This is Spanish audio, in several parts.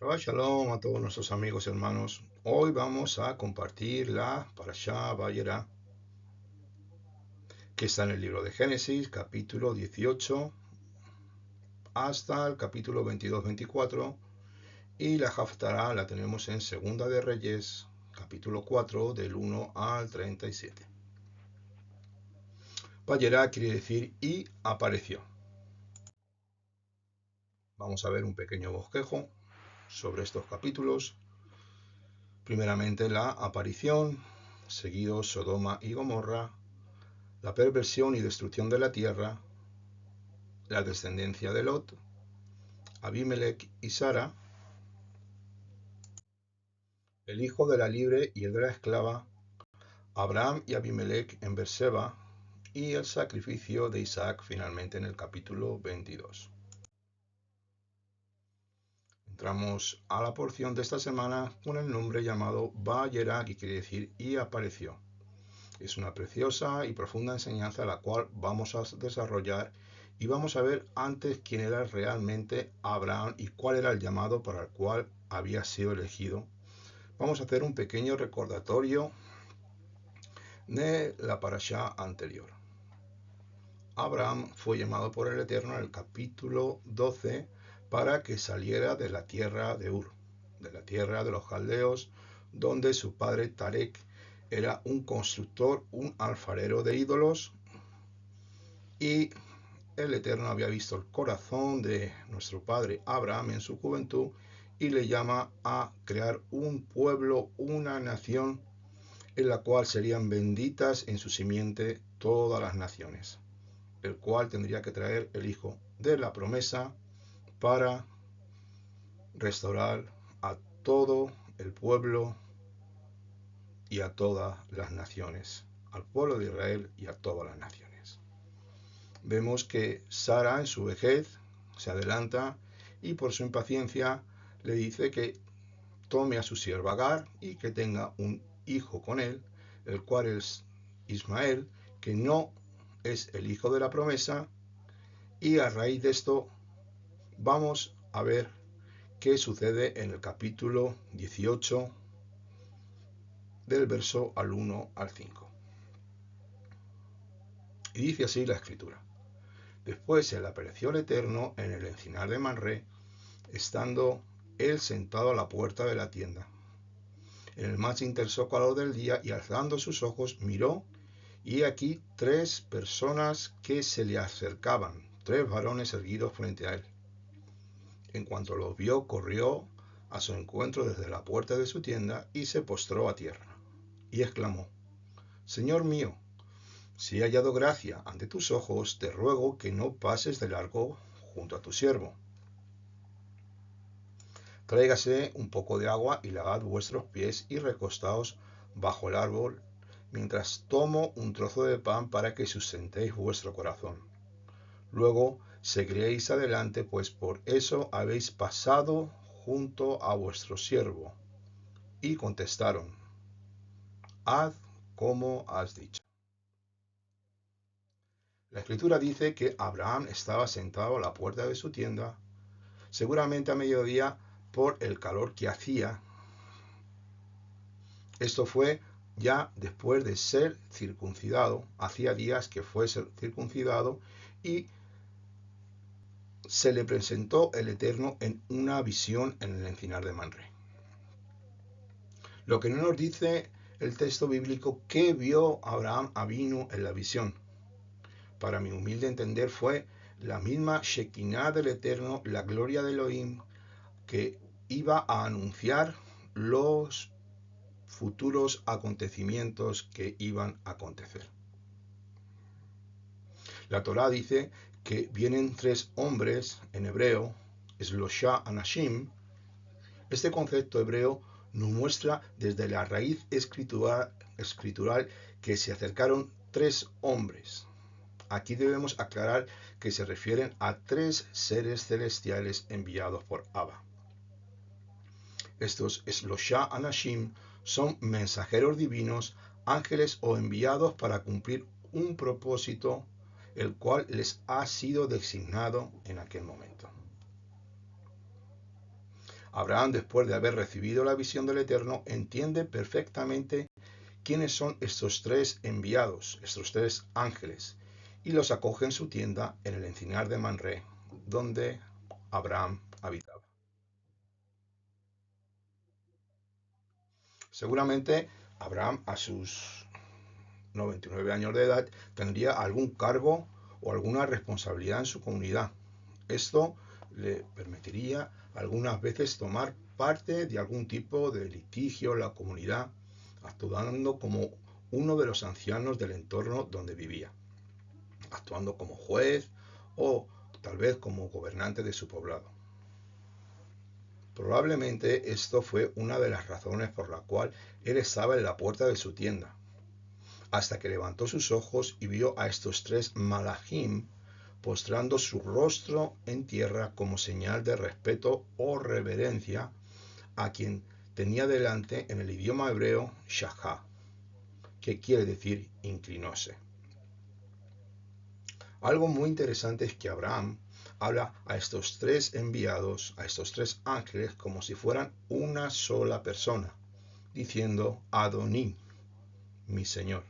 Shabbat Shalom a todos nuestros amigos y hermanos. Hoy vamos a compartir la Parashá Vayera, que está en el libro de Génesis, capítulo 18, hasta el capítulo 22-24, y la Haftará la tenemos en Segunda de Reyes, capítulo 4, del 1 al 37. Vayera quiere decir y apareció. Vamos a ver un pequeño bosquejo sobre estos capítulos. Primeramente la aparición, seguido Sodoma y Gomorra, la perversión y destrucción de la tierra, la descendencia de Lot, Abimelech y Sara, el hijo de la libre y el de la esclava, Abraham y Abimelech en Berseba, y el sacrificio de Isaac finalmente en el capítulo 22. Entramos a la porción de esta semana con el nombre llamado Vayera, que quiere decir y apareció. Es una preciosa y profunda enseñanza la cual vamos a desarrollar y vamos a ver antes quién era realmente Abraham y cuál era el llamado para el cual había sido elegido. Vamos a hacer un pequeño recordatorio de la parashá anterior. Abraham fue llamado por el Eterno en el capítulo 12 para que saliera de la tierra de Ur, de la tierra de los caldeos, donde su padre Tarek era un constructor, un alfarero de ídolos, y el Eterno había visto el corazón de nuestro padre Abraham en su juventud y le llama a crear un pueblo, una nación, en la cual serían benditas en su simiente todas las naciones, el cual tendría que traer el hijo de la promesa para restaurar a todo el pueblo y a todas las naciones, al pueblo de Israel y a todas las naciones. Vemos que Sara en su vejez se adelanta y por su impaciencia le dice que tome a su sierva Agar y que tenga un hijo con él, el cual es Ismael, que no es el hijo de la promesa, y a raíz de esto vamos a ver qué sucede en el capítulo 18 del verso al 1 al 5. Y dice así la escritura. Después se le apareció el Eterno en el encinar de Manré, estando él sentado a la puerta de la tienda, en el más intenso calor del día, y alzando sus ojos miró, y aquí 3 personas que se le acercaban, 3 varones erguidos frente a él. En cuanto los vio, corrió a su encuentro desde la puerta de su tienda y se postró a tierra, y exclamó: Señor mío, si he hallado gracia ante tus ojos, te ruego que no pases de largo junto a tu siervo. Tráigase un poco de agua y lavad vuestros pies y recostaos bajo el árbol, mientras tomo un trozo de pan para que sustentéis vuestro corazón. Luego seguiréis adelante, pues por eso habéis pasado junto a vuestro siervo. Y contestaron: Haz como has dicho. La escritura dice que Abraham estaba sentado a la puerta de su tienda, seguramente a mediodía por el calor que hacía. Esto fue ya después de ser circuncidado, hacía días que fue circuncidado, y se le presentó el Eterno en una visión en el encinar de Manré. Lo que no nos dice el texto bíblico qué vio Abraham Avinu en la visión. Para mi humilde entender fue la misma Shekinah del Eterno, la gloria de Elohim, que iba a anunciar los futuros acontecimientos que iban a acontecer. La Torá dice que vienen 3 hombres en hebreo, Shloshá Anashim. Este concepto hebreo nos muestra desde la raíz escritural que se acercaron 3 hombres. Aquí debemos aclarar que se refieren a 3 seres celestiales enviados por Abba. Estos Shloshá Anashim son mensajeros divinos, ángeles o enviados para cumplir un propósito, el cual les ha sido designado en aquel momento. Abraham, después de haber recibido la visión del Eterno, entiende perfectamente quiénes son estos tres enviados, estos tres ángeles, y los acoge en su tienda en el encinar de Manré, donde Abraham habitaba. Seguramente Abraham, a sus 99 años de edad, tendría algún cargo o alguna responsabilidad en su comunidad. Esto le permitiría algunas veces tomar parte de algún tipo de litigio en la comunidad, actuando como uno de los ancianos del entorno donde vivía, actuando como juez o tal vez como gobernante de su poblado. Probablemente esto fue una de las razones por la cual él estaba en la puerta de su tienda, hasta que levantó sus ojos y vio a estos tres malajim postrando su rostro en tierra como señal de respeto o reverencia a quien tenía delante, en el idioma hebreo shahá, que quiere decir inclinóse. Algo muy interesante es que Abraham habla a estos tres enviados, a estos tres ángeles, como si fueran una sola persona, diciendo Adoní, mi Señor.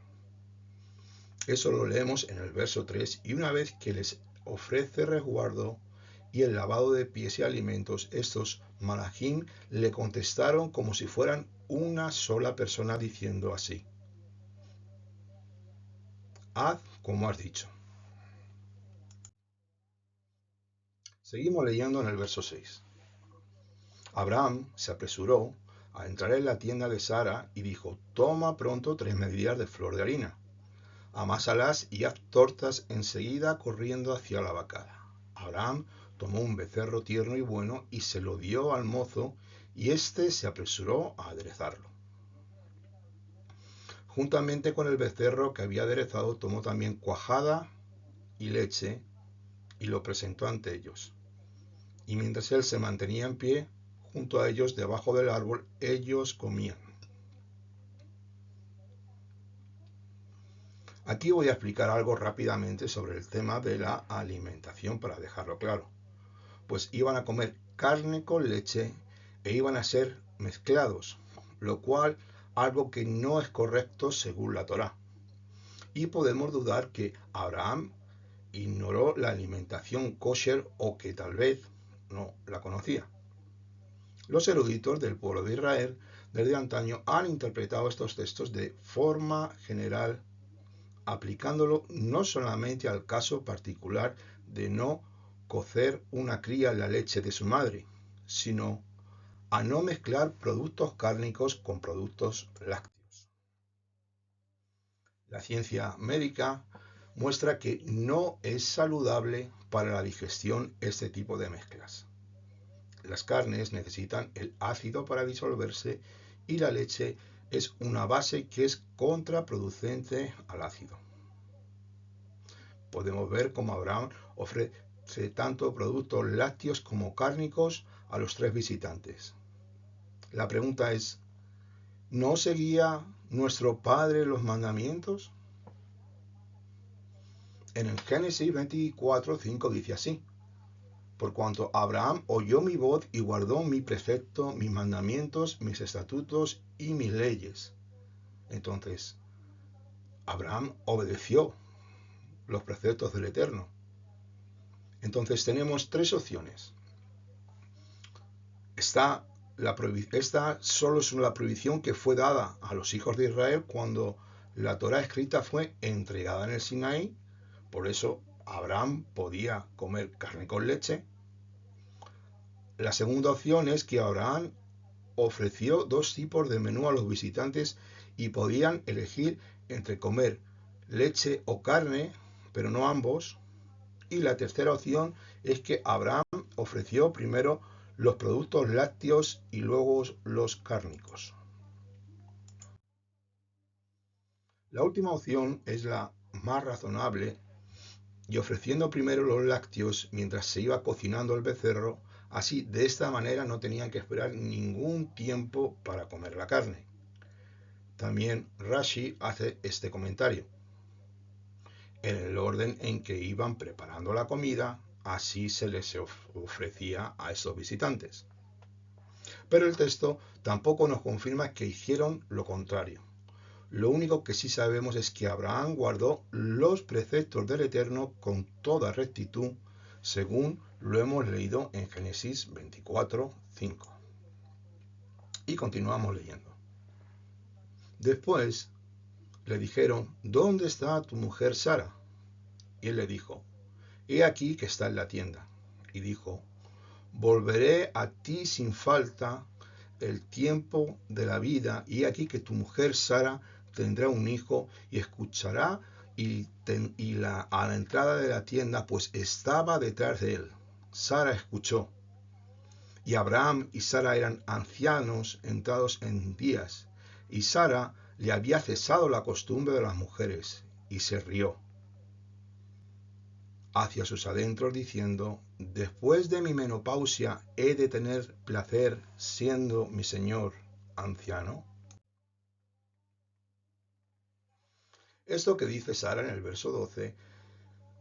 Eso lo leemos en el verso 3, y una vez que les ofrece resguardo y el lavado de pies y alimentos, estos malajim le contestaron como si fueran una sola persona, diciendo así: haz como has dicho. Seguimos leyendo en el verso 6. Abraham se apresuró a entrar en la tienda de Sara y dijo: toma pronto 3 medidas de flor de harina, amásalas y haz tortas enseguida, corriendo hacia la vacada. Abraham tomó un becerro tierno y bueno y se lo dio al mozo, y éste se apresuró a aderezarlo. Juntamente con el becerro que había aderezado, tomó también cuajada y leche y lo presentó ante ellos. Y mientras él se mantenía en pie junto a ellos debajo del árbol, ellos comían. Aquí voy a explicar algo rápidamente sobre el tema de la alimentación para dejarlo claro. Pues iban a comer carne con leche e iban a ser mezclados, lo cual algo que no es correcto según la Torá. Y podemos dudar que Abraham ignoró la alimentación kosher o que tal vez no la conocía. Los eruditos del pueblo de Israel desde antaño han interpretado estos textos de forma general, aplicándolo no solamente al caso particular de no cocer una cría en la leche de su madre, sino a no mezclar productos cárnicos con productos lácteos. La ciencia médica muestra que no es saludable para la digestión este tipo de mezclas. Las carnes necesitan el ácido para disolverse y la leche es una base que es contraproducente al ácido. Podemos ver cómo Abraham ofrece tanto productos lácteos como cárnicos a los tres visitantes. La pregunta es: ¿no seguía nuestro padre los mandamientos? En el Génesis 24:5 dice así: por cuanto Abraham oyó mi voz y guardó mi precepto, mis mandamientos, mis estatutos y mis leyes. Entonces, Abraham obedeció los preceptos del Eterno. Entonces tenemos tres opciones. Esta solo es la prohibición que fue dada a los hijos de Israel cuando la Torá escrita fue entregada en el Sinaí. Por eso Abraham podía comer carne con leche. La segunda opción es que Abraham ofreció dos tipos de menú a los visitantes y podían elegir entre comer leche o carne, pero no ambos. Y la tercera opción es que Abraham ofreció primero los productos lácteos y luego los cárnicos. La última opción es la más razonable, y ofreciendo primero los lácteos mientras se iba cocinando el becerro, así de esta manera no tenían que esperar ningún tiempo para comer la carne. También Rashi hace este comentario: en el orden en que iban preparando la comida, así se les ofrecía a esos visitantes. Pero el texto tampoco nos confirma que hicieron lo contrario. Lo único que sí sabemos es que Abraham guardó los preceptos del Eterno con toda rectitud, según lo hemos leído en Génesis 24, 5. Y continuamos leyendo. Después le dijeron, ¿dónde está tu mujer Sara? Y él le dijo, he aquí que está en la tienda. Y dijo, volveré a ti sin falta el tiempo de la vida, y aquí que tu mujer Sara tendrá un hijo y escuchará a la entrada de la tienda, pues estaba detrás de él. Sara escuchó. Y Abraham y Sara eran ancianos entrados en días, y Sara le había cesado la costumbre de las mujeres, y se rió hacia sus adentros diciendo, después de mi menopausia he de tener placer siendo mi señor anciano. Esto que dice Sara en el verso 12,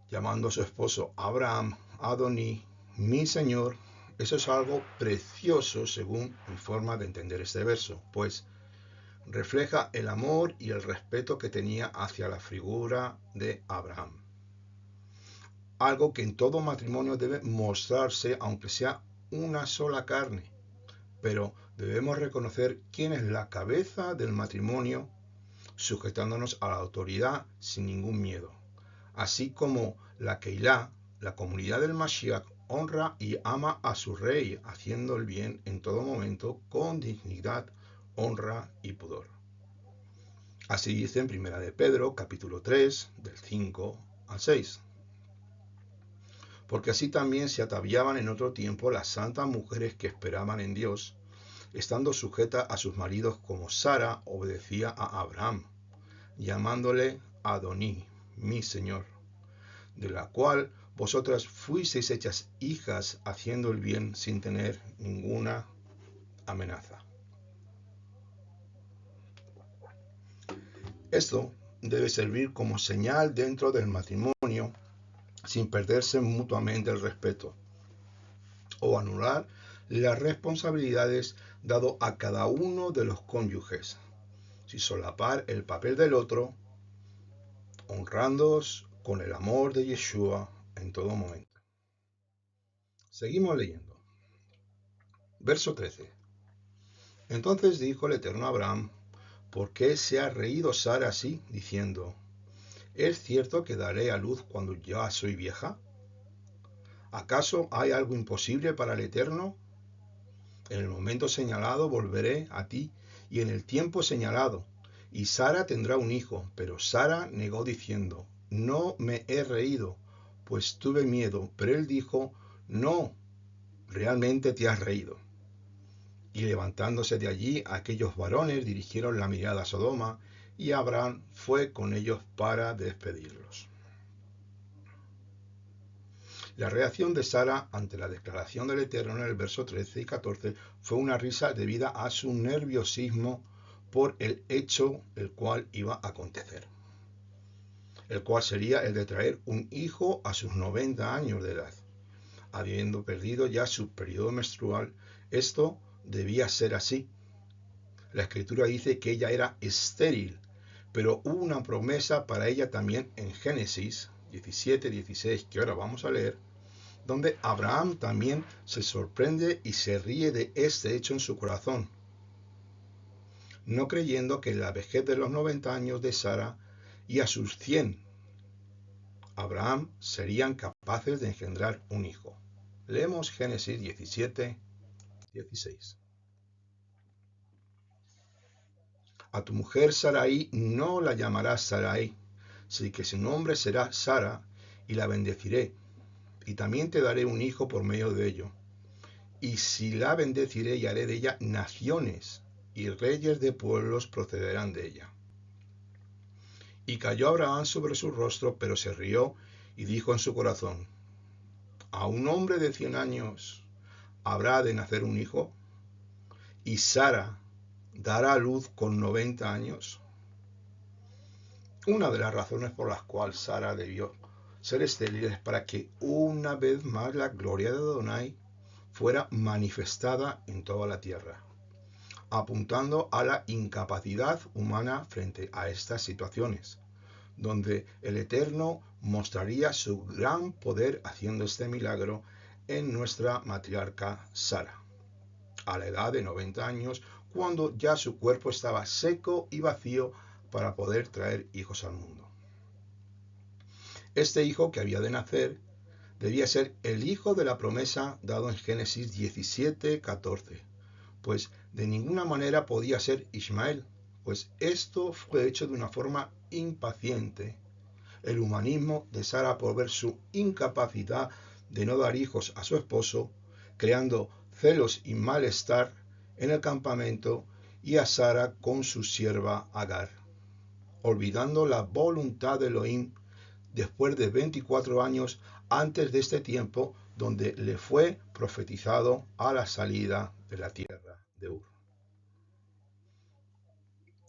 llamando a su esposo Abraham, Adoní, mi señor, eso es algo precioso según mi forma de entender este verso, pues refleja el amor y el respeto que tenía hacia la figura de Abraham. Algo que en todo matrimonio debe mostrarse, aunque sea una sola carne, pero debemos reconocer quién es la cabeza del matrimonio, sujetándonos a la autoridad sin ningún miedo, así como la Keilah, la comunidad del Mashiach, honra y ama a su rey, haciendo el bien en todo momento con dignidad, honra y pudor. Así dice en 1 de Pedro, capítulo 3, del 5 al 6. Porque así también se ataviaban en otro tiempo las santas mujeres que esperaban en Dios, estando sujetas a sus maridos como Sara obedecía a Abraham, llamándole Adoní, mi señor, de la cual vosotras fuisteis hechas hijas haciendo el bien sin tener ninguna amenaza. Esto debe servir como señal dentro del matrimonio sin perderse mutuamente el respeto o anular las responsabilidades dado a cada uno de los cónyuges, sin solapar el papel del otro, honrándoos con el amor de Yeshua en todo momento. Seguimos leyendo. Verso 13. Entonces dijo el Eterno a Abraham, ¿por qué se ha reído Sara así, diciendo, ¿es cierto que daré a luz cuando ya soy vieja? ¿Acaso hay algo imposible para el Eterno? En el momento señalado volveré a ti, y en el tiempo señalado, y Sara tendrá un hijo. Pero Sara negó diciendo, no me he reído, pues tuve miedo. Pero él dijo, no, realmente te has reído. Y levantándose de allí, aquellos varones dirigieron la mirada a Sodoma, y Abraham fue con ellos para despedirlos. La reacción de Sara ante la declaración del Eterno en el verso 13 y 14 fue una risa debida a su nerviosismo por el hecho el cual iba a acontecer, el cual sería el de traer un hijo a sus 90 años de edad. Habiendo perdido ya su periodo menstrual, esto debía ser así. La escritura dice que ella era estéril, pero hubo una promesa para ella también en Génesis 17-16, que ahora vamos a leer, donde Abraham también se sorprende y se ríe de este hecho en su corazón, no creyendo que en la vejez de los 90 años de Sara y a sus 100, Abraham serían capaces de engendrar un hijo. Leemos Génesis 17-16. A tu mujer Sarai no la llamarás Sarai, sino que su nombre será Sara, y la bendeciré, y también te daré un hijo por medio de ello. Y si la bendeciré y haré de ella naciones, y reyes de pueblos procederán de ella. Y cayó Abraham sobre su rostro, pero se rió y dijo en su corazón, ¿a un hombre de 100 años habrá de nacer un hijo? ¿Y Sara dará a luz con 90 años? Una de las razones por las cuales Sara debió ser estéril es para que una vez más la gloria de Adonai fuera manifestada en toda la tierra, apuntando a la incapacidad humana frente a estas situaciones, donde el Eterno mostraría su gran poder haciendo este milagro en nuestra matriarca Sara, a la edad de 90 años, cuando ya su cuerpo estaba seco y vacío para poder traer hijos al mundo. Este hijo que había de nacer debía ser el hijo de la promesa dado en Génesis 17:14, pues de ninguna manera podía ser Ismael, pues esto fue hecho de una forma impaciente. El humanismo de Sara por ver su incapacidad de no dar hijos a su esposo, creando celos y malestar en el campamento, y a Sara con su sierva Agar, olvidando la voluntad de Elohim después de 24 años antes de este tiempo, donde le fue profetizado a la salida de la tierra de Ur.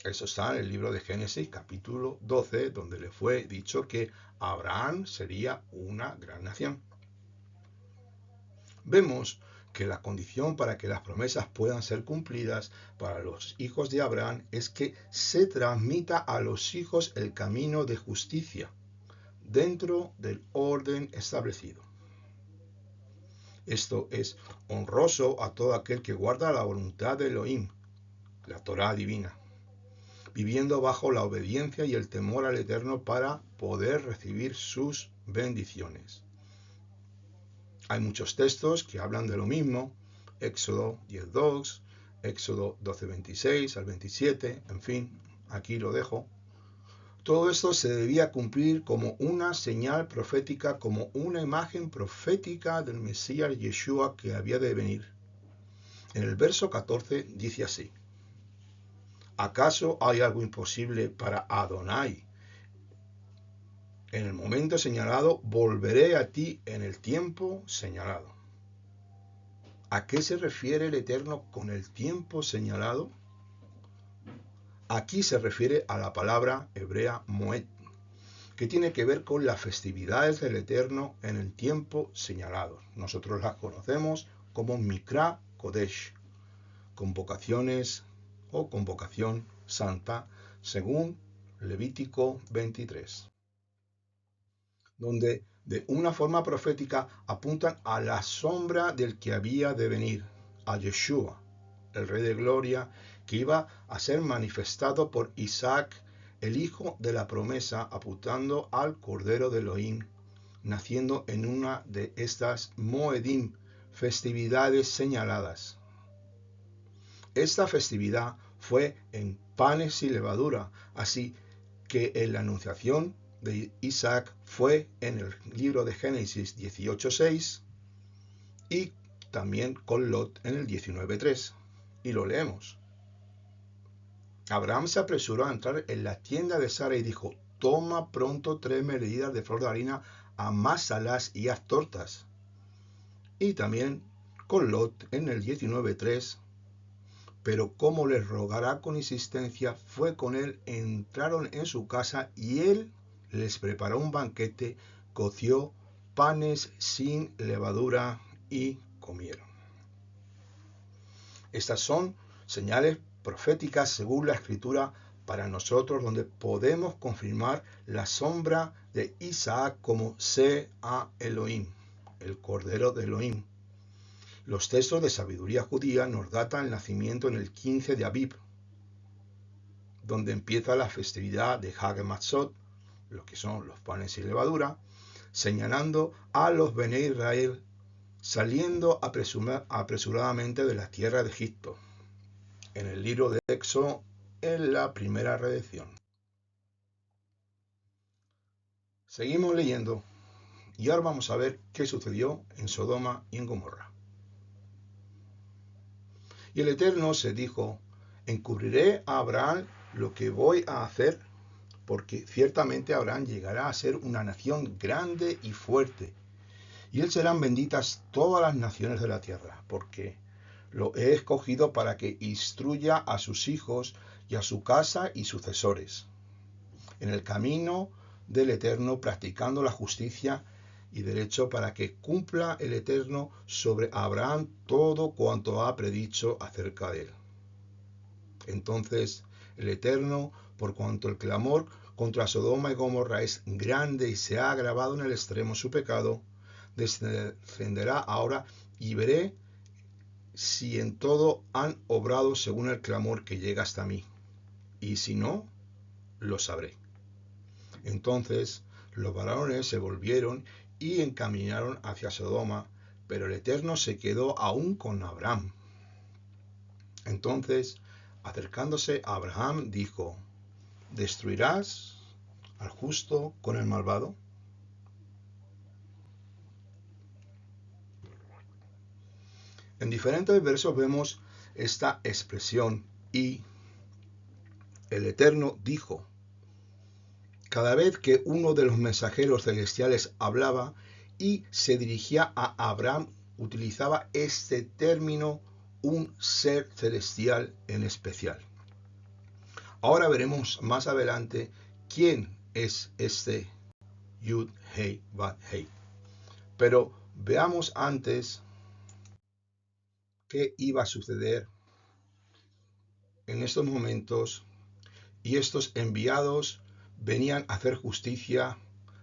Eso está en el libro de Génesis capítulo 12, donde le fue dicho que Abraham sería una gran nación. Vemos que la condición para que las promesas puedan ser cumplidas para los hijos de Abraham es que se transmita a los hijos el camino de justicia dentro del orden establecido. Esto es honroso a todo aquel que guarda la voluntad de Elohim, la Torá divina, viviendo bajo la obediencia y el temor al Eterno para poder recibir sus bendiciones. Hay muchos textos que hablan de lo mismo, Éxodo 10:2, Éxodo 12:26 al 27, en fin, aquí lo dejo. Todo esto se debía cumplir como una señal profética, como una imagen profética del Mesías Yeshua que había de venir. En el verso 14 dice así: ¿acaso hay algo imposible para Adonai? En el momento señalado volveré a ti en el tiempo señalado. ¿A qué se refiere el Eterno con el tiempo señalado? Aquí se refiere a la palabra hebrea Moed, que tiene que ver con las festividades del Eterno en el tiempo señalado. Nosotros las conocemos como Mikra Kodesh, convocaciones o convocación santa, según Levítico 23, donde de una forma profética apuntan a la sombra del que había de venir, a Yeshua, el Rey de Gloria, que iba a ser manifestado por Isaac, el hijo de la promesa, apuntando al Cordero de Elohim, naciendo en una de estas Moedim, festividades señaladas. Esta festividad fue en panes y levadura, así que en la anunciación de Isaac fue en el libro de Génesis 18:6 y también con Lot en el 19:3. Y lo leemos. Abraham se apresuró a entrar en la tienda de Sara y dijo: toma pronto 3 medidas de flor de harina, amásalas y haz tortas. Y también con Lot en el 19:3. Pero como les rogará con insistencia, fue con él, entraron en su casa y él les preparó un banquete, coció panes sin levadura y comieron. Estas son señales proféticas según la Escritura para nosotros, donde podemos confirmar la sombra de Isaac como Sea Elohim, el Cordero de Elohim. Los textos de sabiduría judía nos datan el nacimiento en el 15 de Abib, donde empieza la festividad de Hag Matzot, lo que son los panes sin levadura, señalando a los Bene Israel saliendo apresuradamente de la tierra de Egipto, en el libro de Éxodo, en la primera redención. Seguimos leyendo y ahora vamos a ver qué sucedió en Sodoma y en Gomorra. Y el Eterno se dijo: encubriré a Abraham lo que voy a hacer, porque ciertamente Abraham llegará a ser una nación grande y fuerte, y él serán benditas todas las naciones de la tierra, porque lo he escogido para que instruya a sus hijos y a su casa y sucesores en el camino del Eterno, practicando la justicia y derecho para que cumpla el Eterno sobre Abraham todo cuanto ha predicho acerca de él. Entonces el Eterno, por cuanto el clamor contra Sodoma y Gomorra es grande y se ha agravado en el extremo su pecado, descenderá ahora y veré si en todo han obrado según el clamor que llega hasta mí, y si no, lo sabré. Entonces los varones se volvieron y encaminaron hacia Sodoma, pero el Eterno se quedó aún con Abraham. Entonces, acercándose a Abraham, dijo: ¿destruirás al justo con el malvado? En diferentes versos vemos esta expresión y el Eterno dijo. Cada vez que uno de los mensajeros celestiales hablaba y se dirigía a Abraham, utilizaba este término, un ser celestial en especial. Ahora veremos más adelante quién es este Yud Hei Vav Hei. Pero veamos antes qué iba a suceder en estos momentos, y estos enviados venían a hacer justicia,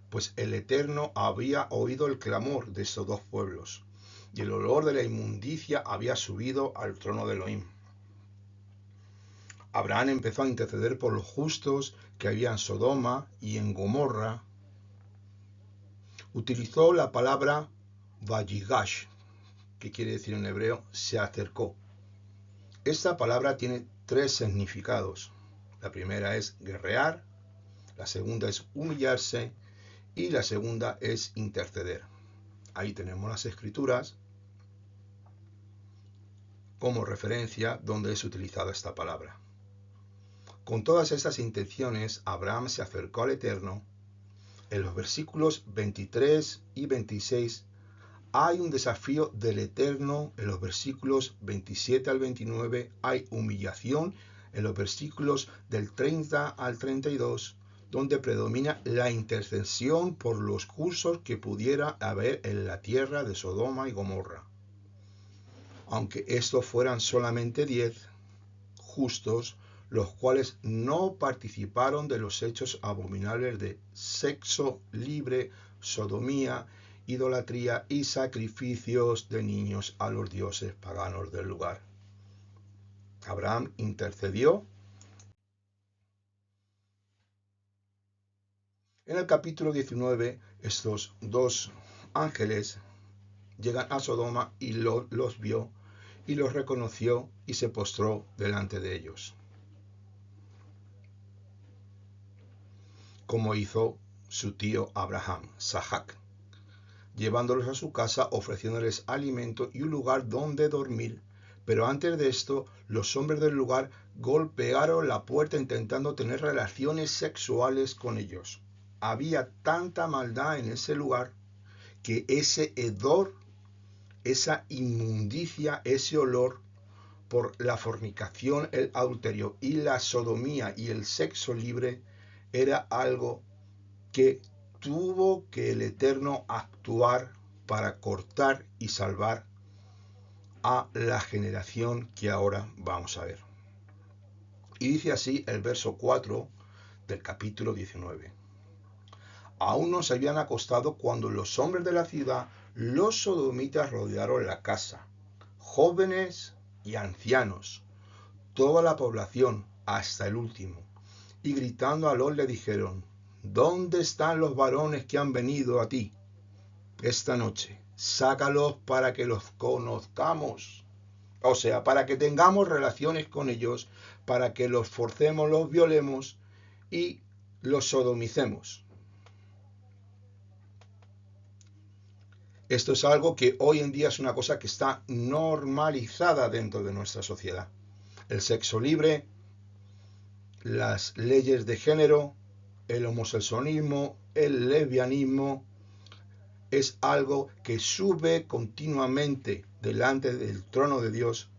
pues el Eterno había oído el clamor de estos dos pueblos, y el olor de la inmundicia había subido al trono de Elohim. Abraham empezó a interceder por los justos que había en Sodoma y en Gomorra. Utilizó la palabra Vayigash, que quiere decir en hebreo se acercó. Esta palabra tiene tres significados. La primera es guerrear, la segunda es humillarse y la segunda es interceder. Ahí tenemos las escrituras como referencia donde es utilizada esta palabra. Con todas estas intenciones, Abraham se acercó al Eterno. En los versículos 23 y 26 hay un desafío del Eterno. En los versículos 27 al 29 hay humillación. En los versículos del 30 al 32, donde predomina la intercesión por los justos que pudiera haber en la tierra de Sodoma y Gomorra. Aunque estos fueran solamente 10 justos, los cuales no participaron de los hechos abominables de sexo libre, sodomía, idolatría y sacrificios de niños a los dioses paganos del lugar. Abraham intercedió. En el capítulo 19, estos dos ángeles llegan a Sodoma y los vio y los reconoció y se postró delante de ellos, como hizo su tío Abraham, Sahac, llevándolos a su casa, ofreciéndoles alimento y un lugar donde dormir. Pero antes de esto, los hombres del lugar golpearon la puerta intentando tener relaciones sexuales con ellos. Había tanta maldad en ese lugar que ese hedor, esa inmundicia, ese olor por la fornicación, el adulterio y la sodomía y el sexo libre era algo que tuvo que el Eterno actuar para cortar y salvar a la generación que ahora vamos a ver. Y dice así el verso 4 del capítulo 19. Aún no se habían acostado cuando los hombres de la ciudad, los sodomitas, rodearon la casa, jóvenes y ancianos, toda la población hasta el último, y gritando a Lot le dijeron: ¿dónde están los varones que han venido a ti esta noche? Sácalos para que los conozcamos. O sea, para que tengamos relaciones con ellos, para que los forcemos, los violemos y los sodomicemos. Esto es algo que hoy en día es una cosa que está normalizada dentro de nuestra sociedad. El sexo libre, las leyes de género, el homosexualismo, el lesbianismo, es algo que sube continuamente delante del trono de Dios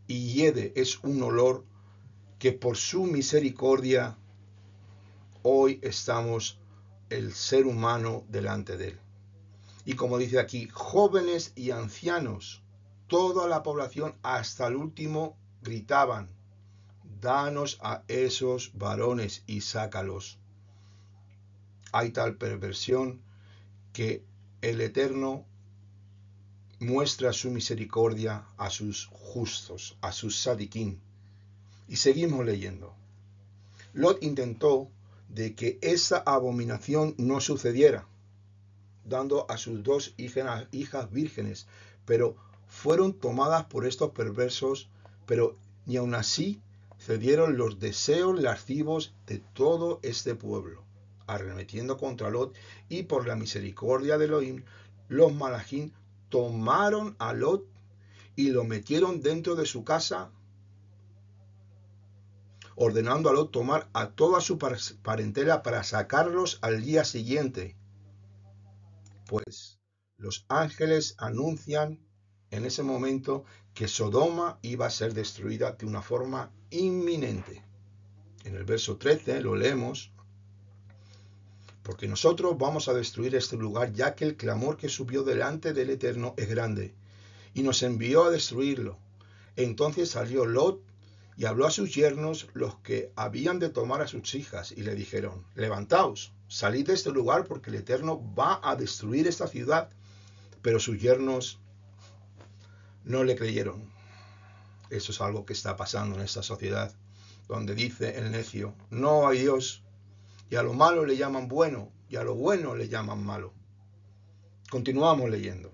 y hiede, es un olor que por su misericordia hoy estamos el ser humano delante de él. Y como dice aquí, jóvenes y ancianos, toda la población hasta el último gritaban, danos a esos varones y sácalos. Hay tal perversión que el Eterno muestra su misericordia a sus justos, a sus sadiquín. Y seguimos leyendo. Lot intentó de que esa abominación no sucediera, dando a sus dos hijas vírgenes, pero fueron tomadas por estos perversos, pero ni aun así cedieron los deseos lascivos de todo este pueblo, arremetiendo contra Lot, y por la misericordia de Elohim, los malachim tomaron a Lot y lo metieron dentro de su casa, ordenando a Lot tomar a toda su parentela para sacarlos al día siguiente. Pues los ángeles anuncian en ese momento que Sodoma iba a ser destruida de una forma inminente. En el verso 13 lo leemos: porque nosotros vamos a destruir este lugar, ya que el clamor que subió delante del Eterno es grande, y nos envió a destruirlo. Entonces salió Lot y habló a sus yernos, los que habían de tomar a sus hijas, y le dijeron: levantaos, salid de este lugar, porque el Eterno va a destruir esta ciudad. Pero sus yernos no le creyeron. Eso es algo que está pasando en esta sociedad, donde dice el necio, no hay Dios, y a lo malo le llaman bueno, y a lo bueno le llaman malo. Continuamos leyendo.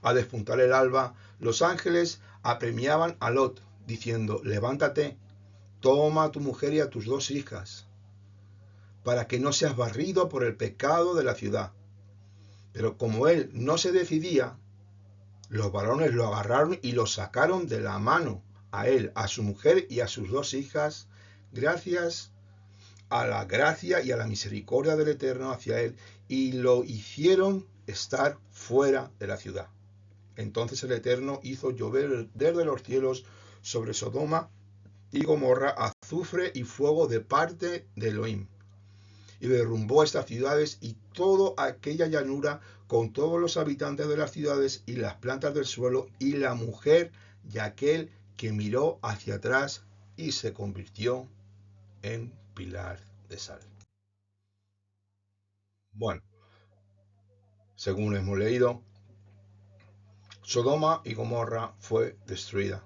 A despuntar el alba, los ángeles apremiaban a Lot, diciendo: levántate, toma a tu mujer y a tus dos hijas, para que no seas barrido por el pecado de la ciudad. Pero como él no se decidía, los varones lo agarraron y lo sacaron de la mano, a él, a su mujer y a sus dos hijas, gracias a la gracia y a la misericordia del Eterno hacia él, y lo hicieron estar fuera de la ciudad. Entonces el Eterno hizo llover desde los cielos sobre Sodoma y Gomorra azufre y fuego de parte de Elohim, y derrumbó estas ciudades y toda aquella llanura, con todos los habitantes de las ciudades y las plantas del suelo, y la mujer y aquel que miró hacia atrás, y se convirtió en pilar de sal. Bueno, según hemos leído, Sodoma y Gomorra fue destruida.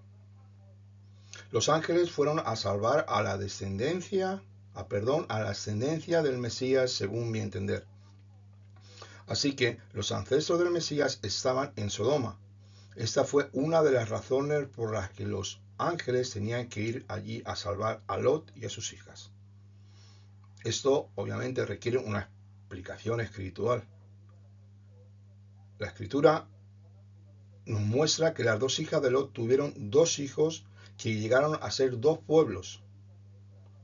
Los ángeles fueron a salvar a la descendencia, a la ascendencia del Mesías, según mi entender. Así que los ancestros del Mesías estaban en Sodoma. Esta fue una de las razones por las que los ángeles tenían que ir allí a salvar a Lot y a sus hijas. Esto obviamente requiere una explicación espiritual. La escritura nos muestra que las dos hijas de Lot tuvieron dos hijos que llegaron a ser dos pueblos,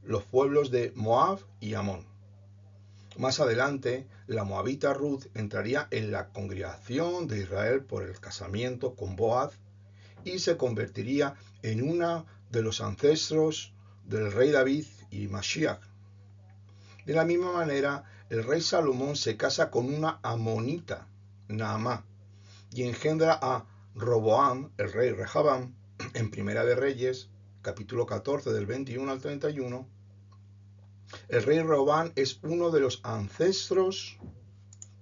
los pueblos de Moab y Amón. Más adelante, la moabita Ruth entraría en la congregación de Israel por el casamiento con Boaz y se convertiría en una de los ancestros del rey David y Mashiach. De la misma manera, el rey Salomón se casa con una amonita, Naamá, y engendra a Roboam, el rey Rehabam, en Primera de Reyes, capítulo 14, del 21 al 31. El rey Roboam es uno de los ancestros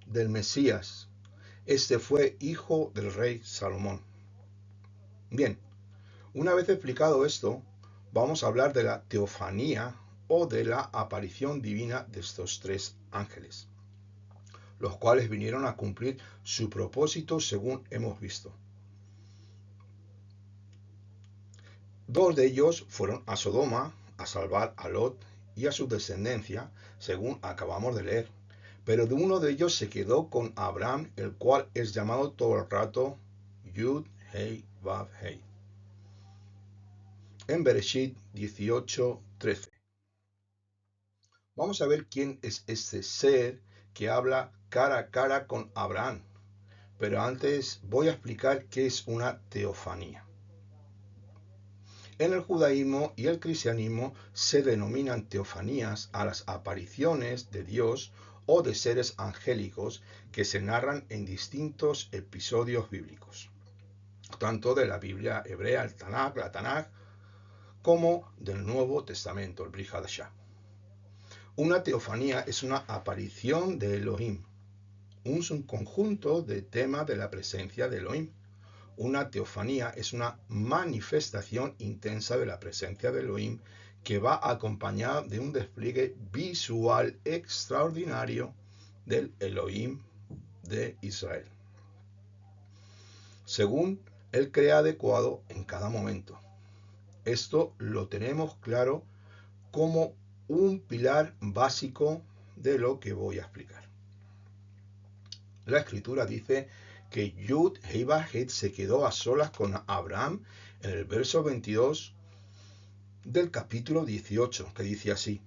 del Mesías. Este fue hijo del rey Salomón. Bien, una vez explicado esto, vamos a hablar de la teofanía o de la aparición divina de estos tres ángeles, los cuales vinieron a cumplir su propósito según hemos visto. Dos de ellos fueron a Sodoma a salvar a Lot y a su descendencia, según acabamos de leer. Pero de uno de ellos se quedó con Abraham, el cual es llamado todo el rato Yud Hei Vav Hei, en Bereshit 18:13. Vamos a ver quién es este ser que habla cara a cara con Abraham. Pero antes voy a explicar qué es una teofanía. En el judaísmo y el cristianismo se denominan teofanías a las apariciones de Dios o de seres angélicos que se narran en distintos episodios bíblicos, tanto de la Biblia hebrea, el Tanaj, la Tanaj, como del Nuevo Testamento, el Brit Hadashah. Una teofanía es una aparición de Elohim, un subconjunto de temas de la presencia de Elohim. Una teofanía es una manifestación intensa de la presencia de Elohim que va acompañada de un despliegue visual extraordinario del Elohim de Israel, según Él crea adecuado en cada momento. Esto lo tenemos claro como un pilar básico de lo que voy a explicar. La escritura dice que Yud Hei Vav Hei se quedó a solas con Abraham en el verso 22 del capítulo 18, que dice así: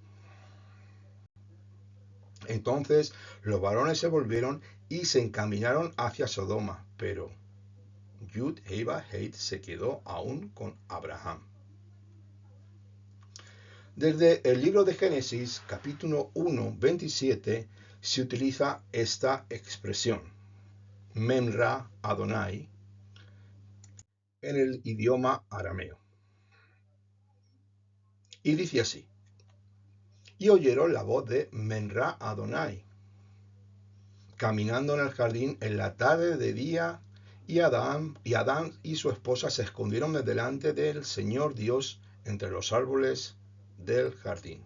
entonces los varones se volvieron y se encaminaron hacia Sodoma, pero Yud Hei Vav Hei se quedó aún con Abraham. Desde el libro de Génesis, capítulo 1, 27, se utiliza esta expresión, Memra Adonai, en el idioma arameo. Y dice así: y oyeron la voz de Memra Adonai, caminando en el jardín en la tarde de día, y Adán y su esposa se escondieron de delante del Señor Dios entre los árboles del jardín.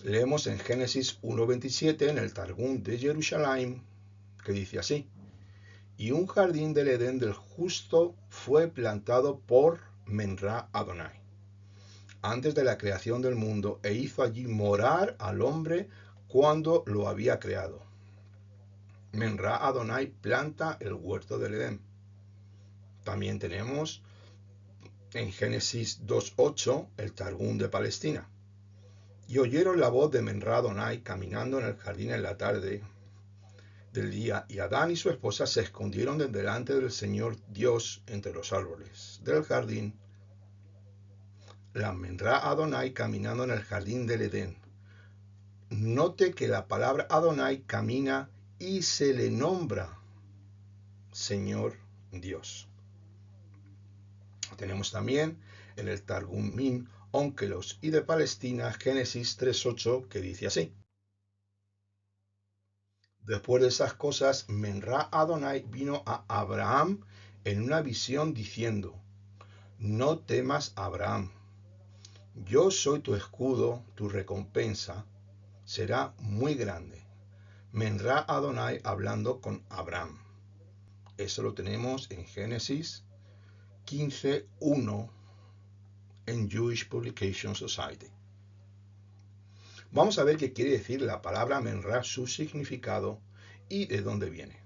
Leemos en Génesis 1.27 en el Targum de Jerusalén, que dice así: y un jardín del Edén del justo fue plantado por Memra Adonai antes de la creación del mundo, e hizo allí morar al hombre cuando lo había creado. Memra Adonai planta el huerto del Edén. También tenemos en Génesis 2.8 el Targum de Palestina. Y oyeron la voz de Memra Adonai caminando en el jardín en la tarde del día, y Adán y su esposa se escondieron de delante del Señor Dios entre los árboles del jardín. La Memra Adonai caminando en el jardín del Edén. Note que la palabra Adonai camina y se le nombra Señor Dios. Tenemos también en el Targumim Onkelos y de Palestina, Génesis 3.8, que dice así: después de esas cosas, Memra Adonai vino a Abraham en una visión diciendo: no temas, Abraham, yo soy tu escudo, tu recompensa será muy grande. Memra Adonai hablando con Abraham. Eso lo tenemos en Génesis 15.1 en Jewish Publication Society. Vamos a ver qué quiere decir la palabra Memra, su significado y de dónde viene.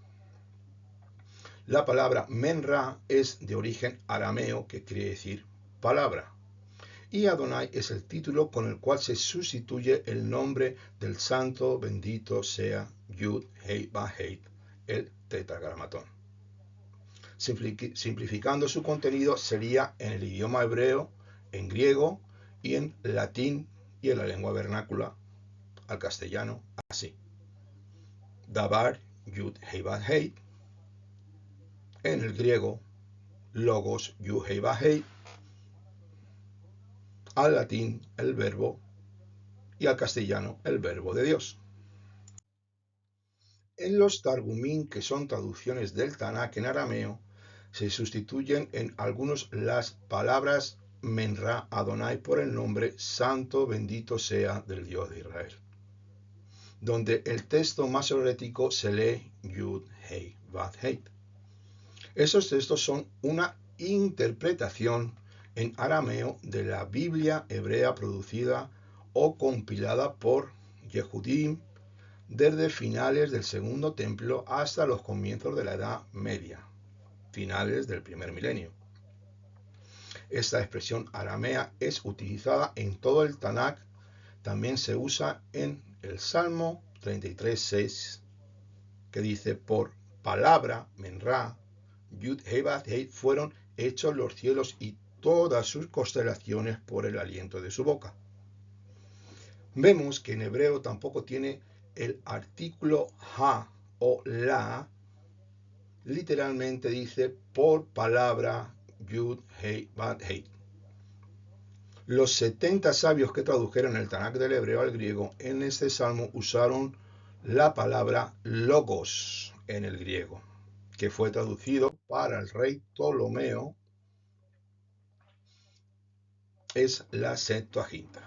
La palabra Memra es de origen arameo, que quiere decir palabra, y Adonai es el título con el cual se sustituye el nombre del santo bendito sea Yud Hei Vav Hei, el tetragramatón. Simplificando su contenido, sería en el idioma hebreo, en griego y en latín y en la lengua vernácula al castellano así: Dabar Yud Hei Vav Hei, en el griego Logos Yud Hei Vav Hei, al latín el verbo y al castellano el verbo de Dios. En los Targumim, que son traducciones del Tanaj en arameo, se sustituyen en algunos las palabras Memra Adonai por el nombre Santo bendito sea del Dios de Israel, donde el texto masorético se lee Yud Hei Vav Hei. Esos textos son una interpretación en arameo de la Biblia hebrea producida o compilada por Yehudim desde finales del Segundo Templo hasta los comienzos de la Edad Media, finales del primer milenio. Esta expresión aramea es utilizada en todo el Tanaj. También se usa en el Salmo 33.6, que dice: por palabra, Memra, Yud Hei Vav Hei, fueron hechos los cielos y todas sus constelaciones por el aliento de su boca. Vemos que en hebreo tampoco tiene el artículo ha o la, literalmente dice por palabra yud, hei, bad, hei. Los 70 sabios que tradujeron el Tanakh del hebreo al griego en este salmo usaron la palabra logos en el griego, que fue traducido para el rey Ptolomeo, es la Septuaginta.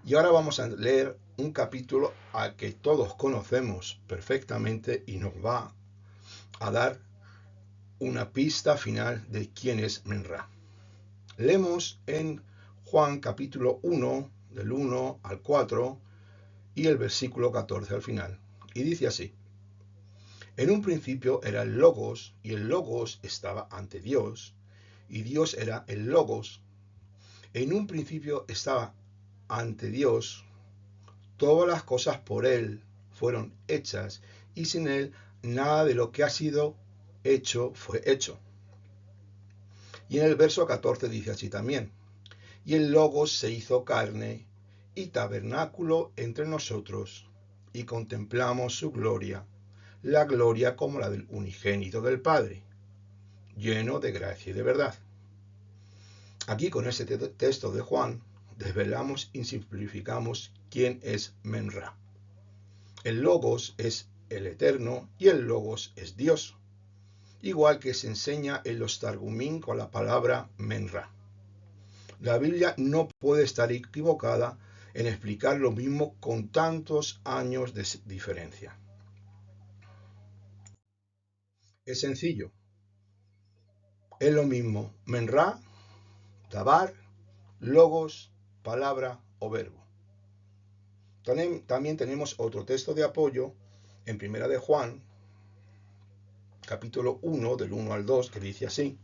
Y ahora vamos a leer un capítulo al que todos conocemos perfectamente y nos va a dar una pista final de quién es Menra. Leemos en Juan capítulo 1, del 1 al 4 y el versículo 14 al final. Y dice así: en un principio era el Logos, y el Logos estaba ante Dios, y Dios era el Logos. En un principio estaba ante Dios, todas las cosas por Él fueron hechas, y sin Él nada de lo que ha sido hecho fue hecho. Y en el verso 14 dice así también: y el Logos se hizo carne y tabernáculo entre nosotros, y contemplamos su gloria, la gloria como la del unigénito del Padre, lleno de gracia y de verdad. Aquí con este texto de Juan desvelamos y simplificamos quién es Menra. El Logos es el Eterno y el Logos es Dios, igual que se enseña en los Targumín con la palabra Menra. La Biblia no puede estar equivocada en explicar lo mismo con tantos años de diferencia. Es sencillo. Es lo mismo Menra, Dabar, Logos, palabra o verbo. También tenemos otro texto de apoyo en Primera de Juan, capítulo 1, del 1 al 2, que dice así: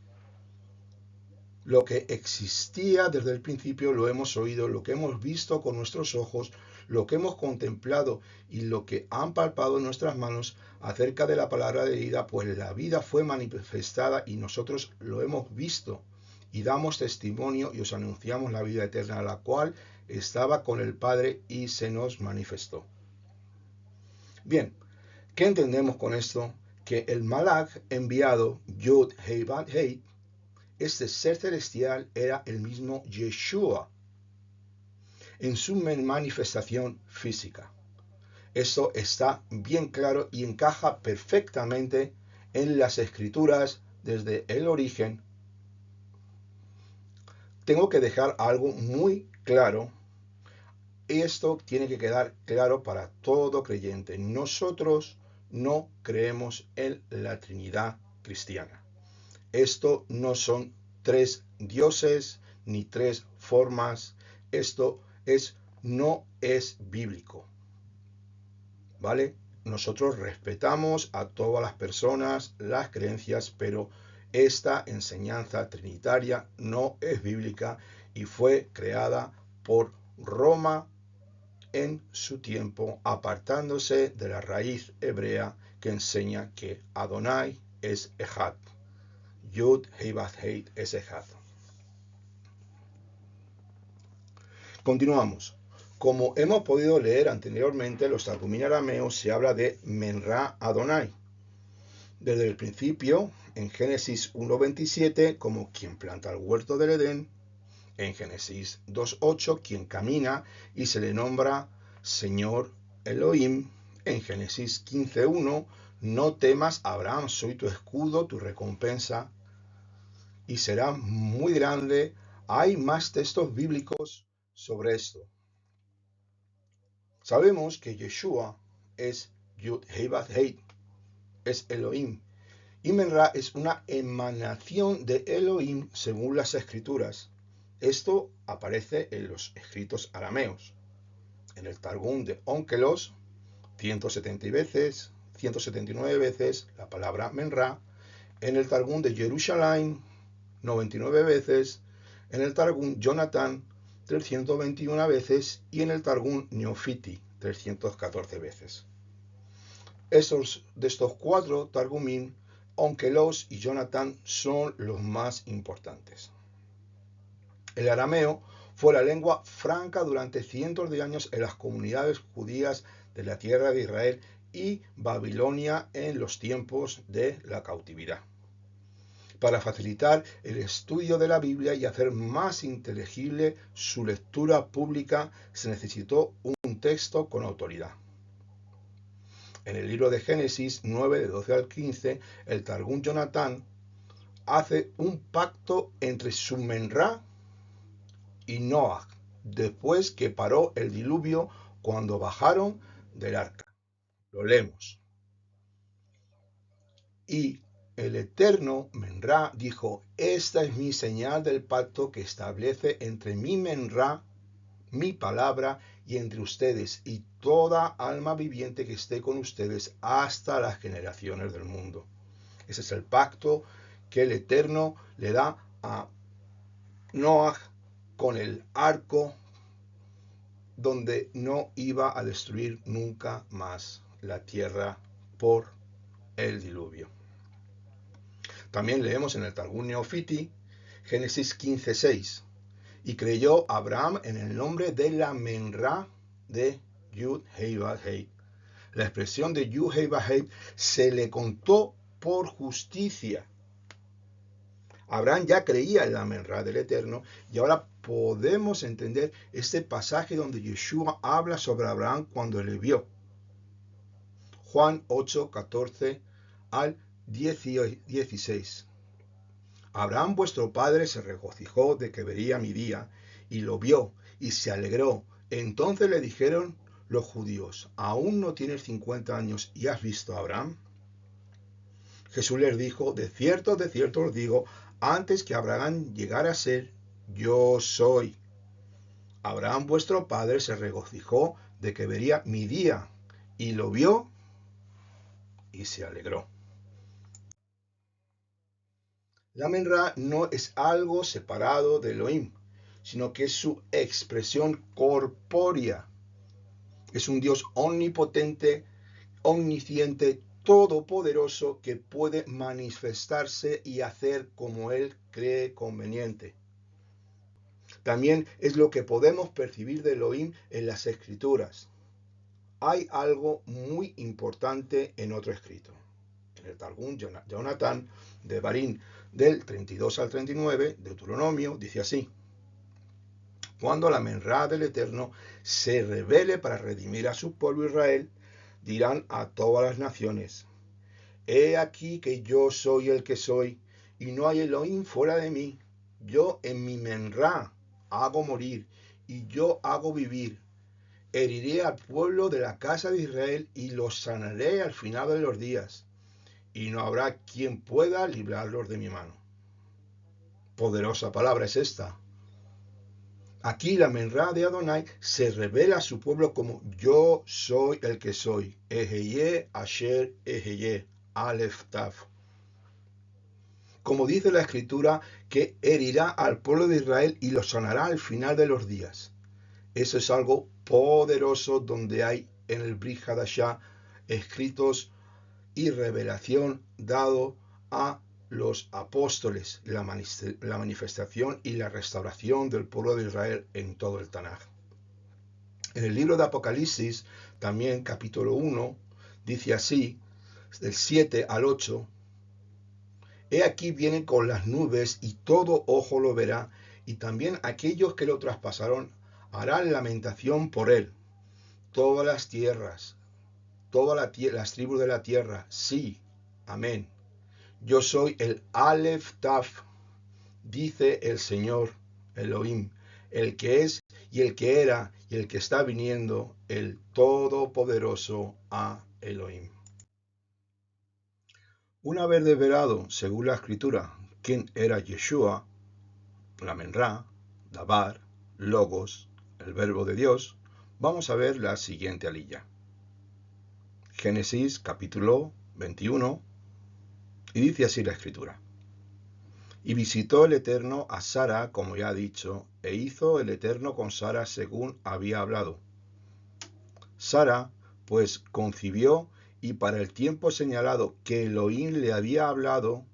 lo que existía desde el principio lo hemos oído, lo que hemos visto con nuestros ojos, lo que hemos contemplado y lo que han palpado en nuestras manos acerca de la palabra de vida, pues la vida fue manifestada y nosotros lo hemos visto y damos testimonio y os anunciamos la vida eterna, la cual estaba con el Padre y se nos manifestó. Bien, ¿qué entendemos con esto? Que el Malach enviado, Yud Hei Bad Hei, este ser celestial era el mismo Yeshua en su manifestación física. Esto está bien claro y encaja perfectamente en las escrituras desde el origen. Tengo que dejar algo muy claro. Esto tiene que quedar claro para todo creyente. Nosotros no creemos en la Trinidad cristiana. Esto no son tres dioses ni tres formas. Esto no es bíblico. ¿Vale? Nosotros respetamos a todas las personas, las creencias, pero esta enseñanza trinitaria no es bíblica y fue creada por Roma en su tiempo, apartándose de la raíz hebrea que enseña que Adonai es Ejad. Yud Hei Bad Hei es Ejad. Continuamos. Como hemos podido leer anteriormente, los Targumim arameos se habla de Menra Adonai. Desde el principio, en Génesis 1.27, como quien planta el huerto del Edén, en Génesis 2.8, quien camina y se le nombra Señor Elohim, en Génesis 15.1, no temas, Abraham, soy tu escudo, tu recompensa, y será muy grande. Hay más textos bíblicos sobre esto. Sabemos que Yeshua es Yud Hei Bad Hei, es Elohim, y Menra es una emanación de Elohim según las escrituras. Esto aparece en los escritos arameos. En el Targum de Onkelos, 179 veces la palabra Menra. En el Targum de Jerusalén, 99 veces. En el Targum Jonathan, 321 veces. Y en el Targum Neofiti, 314 veces. De estos cuatro Targumim, Onkelos y Jonathan son los más importantes. El arameo Fue la lengua franca durante cientos de años en las comunidades judías de la tierra de Israel y Babilonia en los tiempos de la cautividad. Para facilitar el estudio de la Biblia y hacer más inteligible su lectura pública, se necesitó un texto con autoridad. En el libro de Génesis 9, de 12 al 15, el Targum Jonatán hace un pacto entre Sumenrá y Noah, después que paró el diluvio cuando bajaron del arca. Lo leemos. Y el eterno Menrá dijo: esta es mi señal del pacto que establece entre mi Menrá, mi palabra, y entre ustedes y toda alma viviente que esté con ustedes hasta las generaciones del mundo. Ese es el pacto que el Eterno le da a Noah con el arco, donde no iba a destruir nunca más la tierra por el diluvio. También leemos en el Targum Neofiti, Génesis 15:6, y creyó Abraham en el nombre de la Menrá de Yud Hei Vav Hei. La expresión de Yud Hei Vav Hei se le contó por justicia. Abraham ya creía en la Menrá del Eterno, y ahora podemos entender este pasaje donde Yeshua habla sobre Abraham cuando le vio. Juan 8:14 al 16. Abraham vuestro padre se regocijó de que vería mi día, y lo vio, y se alegró. Entonces le dijeron los judíos: ¿aún no tienes 50 años y has visto a Abraham? Jesús les dijo: de cierto os digo, antes que Abraham llegara a ser, yo soy. Abraham vuestro padre se regocijó de que vería mi día, y lo vio, y se alegró. La Menrá no es algo separado de Elohim, sino que es su expresión corpórea. Es un Dios omnipotente, omnisciente, todopoderoso, que puede manifestarse y hacer como Él cree conveniente. También es lo que podemos percibir de Elohim en las Escrituras. Hay algo muy importante en otro escrito. En el Targum Jonatán de Barín, del 32 al 39, Deuteronomio, dice así: cuando la Menrá del Eterno se revele para redimir a su pueblo Israel, dirán a todas las naciones: he aquí que yo soy el que soy, y no hay Elohim fuera de mí. Yo en mi Menrá hago morir, y yo hago vivir. Heriré al pueblo de la casa de Israel, y los sanaré al final de los días, y no habrá quien pueda librarlos de mi mano. Poderosa palabra es esta. Aquí la Menrá de Adonai se revela a su pueblo como: yo soy el que soy. Eheye Asher Eheye, Aleph Tav. Como dice la Escritura, que herirá al pueblo de Israel y lo sanará al final de los días. Eso es algo poderoso, donde hay en el Brit Hadashah escritos y revelación dado a los apóstoles, la manifestación y la restauración del pueblo de Israel en todo el Tanaj. En el libro de Apocalipsis, también capítulo 1, dice así, del 7 al 8: he aquí viene con las nubes, y todo ojo lo verá, y también aquellos que lo traspasaron harán lamentación por él. Todas las tierras, las tribus de la tierra, sí, amén. Yo soy el Aleph Tav, dice el Señor Elohim, el que es y el que era y el que está viniendo, el Todopoderoso a Elohim. Una vez desvelado, según la Escritura, quién era Yeshua, la Menrá, Dabar, Logos, el Verbo de Dios, vamos a ver la siguiente aliyá. Génesis capítulo 21, y dice así la Escritura: y visitó el Eterno a Sara, como ya ha dicho, e hizo el Eterno con Sara según había hablado. Sara, pues, concibió, y para el tiempo señalado que Elohim le había hablado,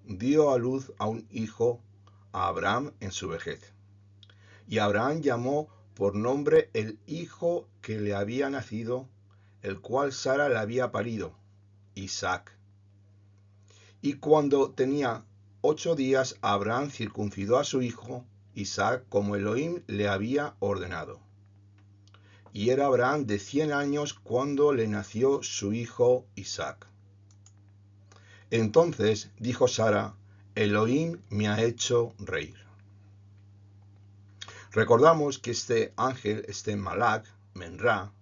dio a luz a un hijo, a Abraham, en su vejez. Y Abraham llamó por nombre el hijo que le había nacido, el cual Sara le había parido, Isaac. Y cuando tenía 8 días, Abraham circuncidó a su hijo, Isaac, como Elohim le había ordenado. Y era Abraham de 100 años cuando le nació su hijo Isaac. Entonces dijo Sara, Elohim me ha hecho reír. Recordamos que este ángel, este Malak, Menra,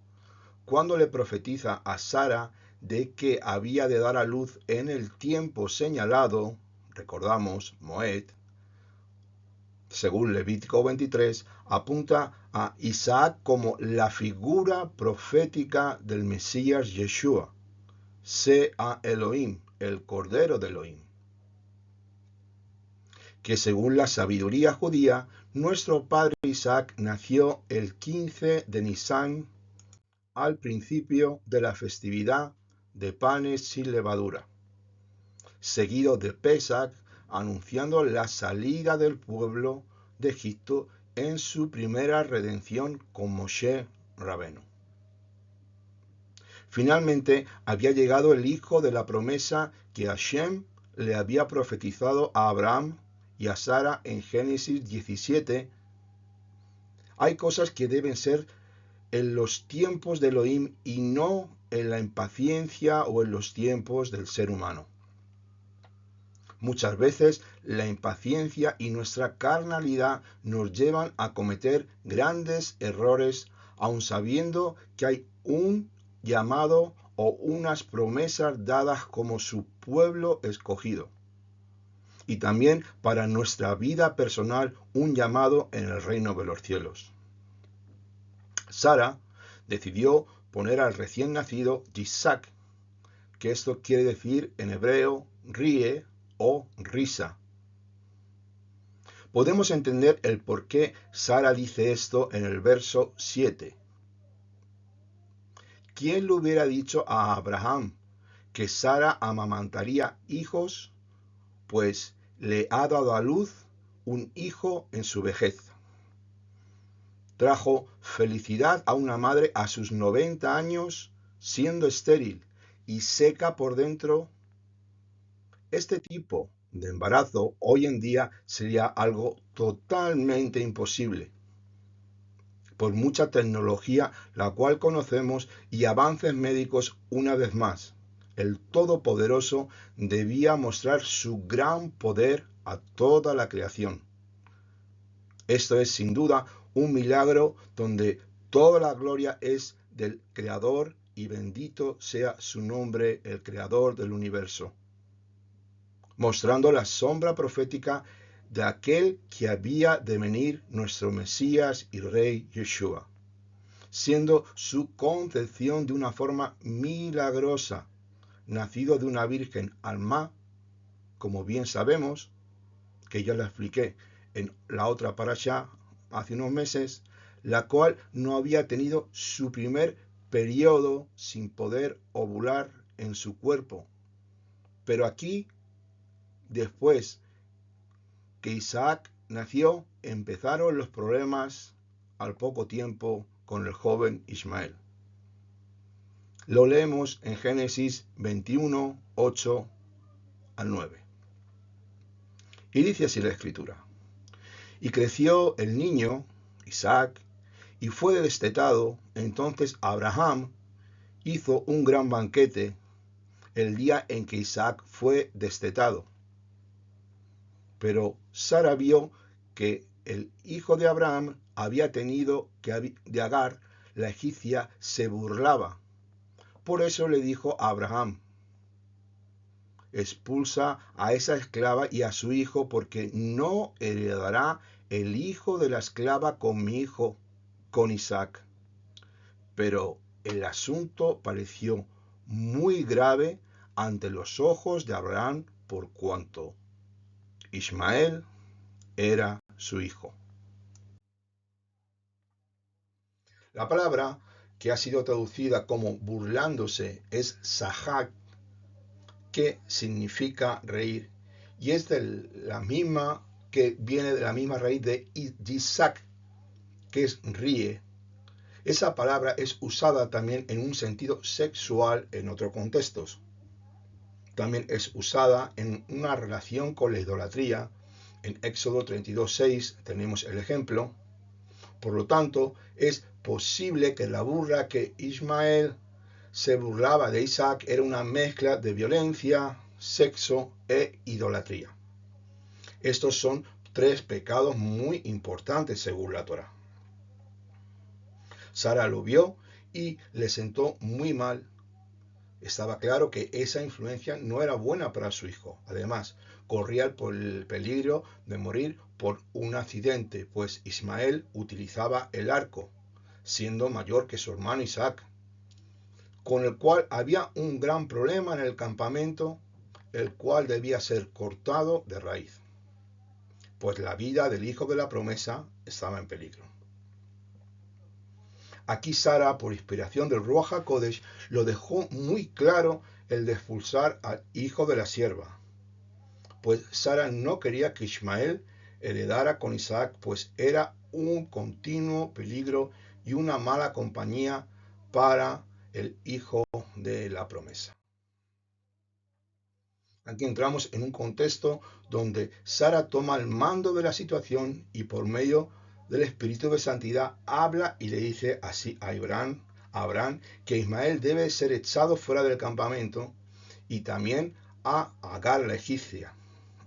cuando le profetiza a Sara de que había de dar a luz en el tiempo señalado, recordamos, Moed, según Levítico 23, apunta a Isaac como la figura profética del Mesías Yeshua, sea Elohim, el Cordero de Elohim. Que según la sabiduría judía, nuestro padre Isaac nació el 15 de Nisán, al principio de la festividad de panes sin levadura, seguido de Pesach, anunciando la salida del pueblo de Egipto en su primera redención con Moshe Rabenu. Finalmente había llegado el hijo de la promesa que Hashem le había profetizado a Abraham y a Sara en Génesis 17. Hay cosas que deben ser en los tiempos de Elohim y no en la impaciencia o en los tiempos del ser humano. Muchas veces la impaciencia y nuestra carnalidad nos llevan a cometer grandes errores, aun sabiendo que hay un llamado o unas promesas dadas como su pueblo escogido. Y también para nuestra vida personal un llamado en el reino de los cielos. Sara decidió poner al recién nacido Isaac, que esto quiere decir en hebreo ríe o risa. Podemos entender el por qué Sara dice esto en el verso 7. ¿Quién le hubiera dicho a Abraham que Sara amamantaría hijos? Pues le ha dado a luz un hijo en su vejez. Trajo felicidad a una madre a sus 90 años, siendo estéril y seca por dentro. Este tipo de embarazo hoy en día sería algo totalmente imposible. Por mucha tecnología la cual conocemos y avances médicos, una vez más, el Todopoderoso debía mostrar su gran poder a toda la creación. Esto es sin duda un milagro donde toda la gloria es del Creador y bendito sea su nombre, el Creador del universo, mostrando la sombra profética de aquel que había de venir, nuestro Mesías y Rey Yeshua, siendo su concepción de una forma milagrosa, nacido de una virgen Alma, como bien sabemos, que ya la expliqué en la otra parashá hace unos meses, la cual no había tenido su primer periodo sin poder ovular en su cuerpo. Pero aquí, después que Isaac nació, empezaron los problemas al poco tiempo con el joven Ismael. Lo leemos en Génesis 21, 8 al 9. Y dice así la escritura. Y creció el niño, Isaac, y fue destetado. Entonces Abraham hizo un gran banquete el día en que Isaac fue destetado. Pero Sara vio que el hijo de Abraham había tenido que de Agar, la egipcia, se burlaba. Por eso le dijo a Abraham, expulsa a esa esclava y a su hijo, porque no heredará el hijo de la esclava con mi hijo, con Isaac. Pero el asunto pareció muy grave ante los ojos de Abraham por cuanto Ismael era su hijo. La palabra que ha sido traducida como burlándose es sahak, que significa reír, y es de la misma que viene de la misma raíz de Isaac, que es ríe, esa palabra es usada también en un sentido sexual en otros contextos. También es usada en una relación con la idolatría. En Éxodo 32:6 tenemos el ejemplo. Por lo tanto, es posible que la burla que Ismael se burlaba de Isaac era una mezcla de violencia, sexo e idolatría. Estos son tres pecados muy importantes según la Torá. Sara lo vio y le sentó muy mal. Estaba claro que esa influencia no era buena para su hijo. Además, corría el peligro de morir por un accidente, pues Ismael utilizaba el arco, siendo mayor que su hermano Isaac, con el cual había un gran problema en el campamento, el cual debía ser cortado de raíz, pues la vida del hijo de la promesa estaba en peligro. Aquí Sara, por inspiración del Ruach HaKodesh, lo dejó muy claro el de expulsar al hijo de la sierva, pues Sara no quería que Ismael heredara con Isaac, pues era un continuo peligro y una mala compañía para el hijo de la promesa. Aquí entramos en un contexto donde Sara toma el mando de la situación y por medio del Espíritu de Santidad habla y le dice así a Abraham que Ismael debe ser echado fuera del campamento y también a Agar la egipcia.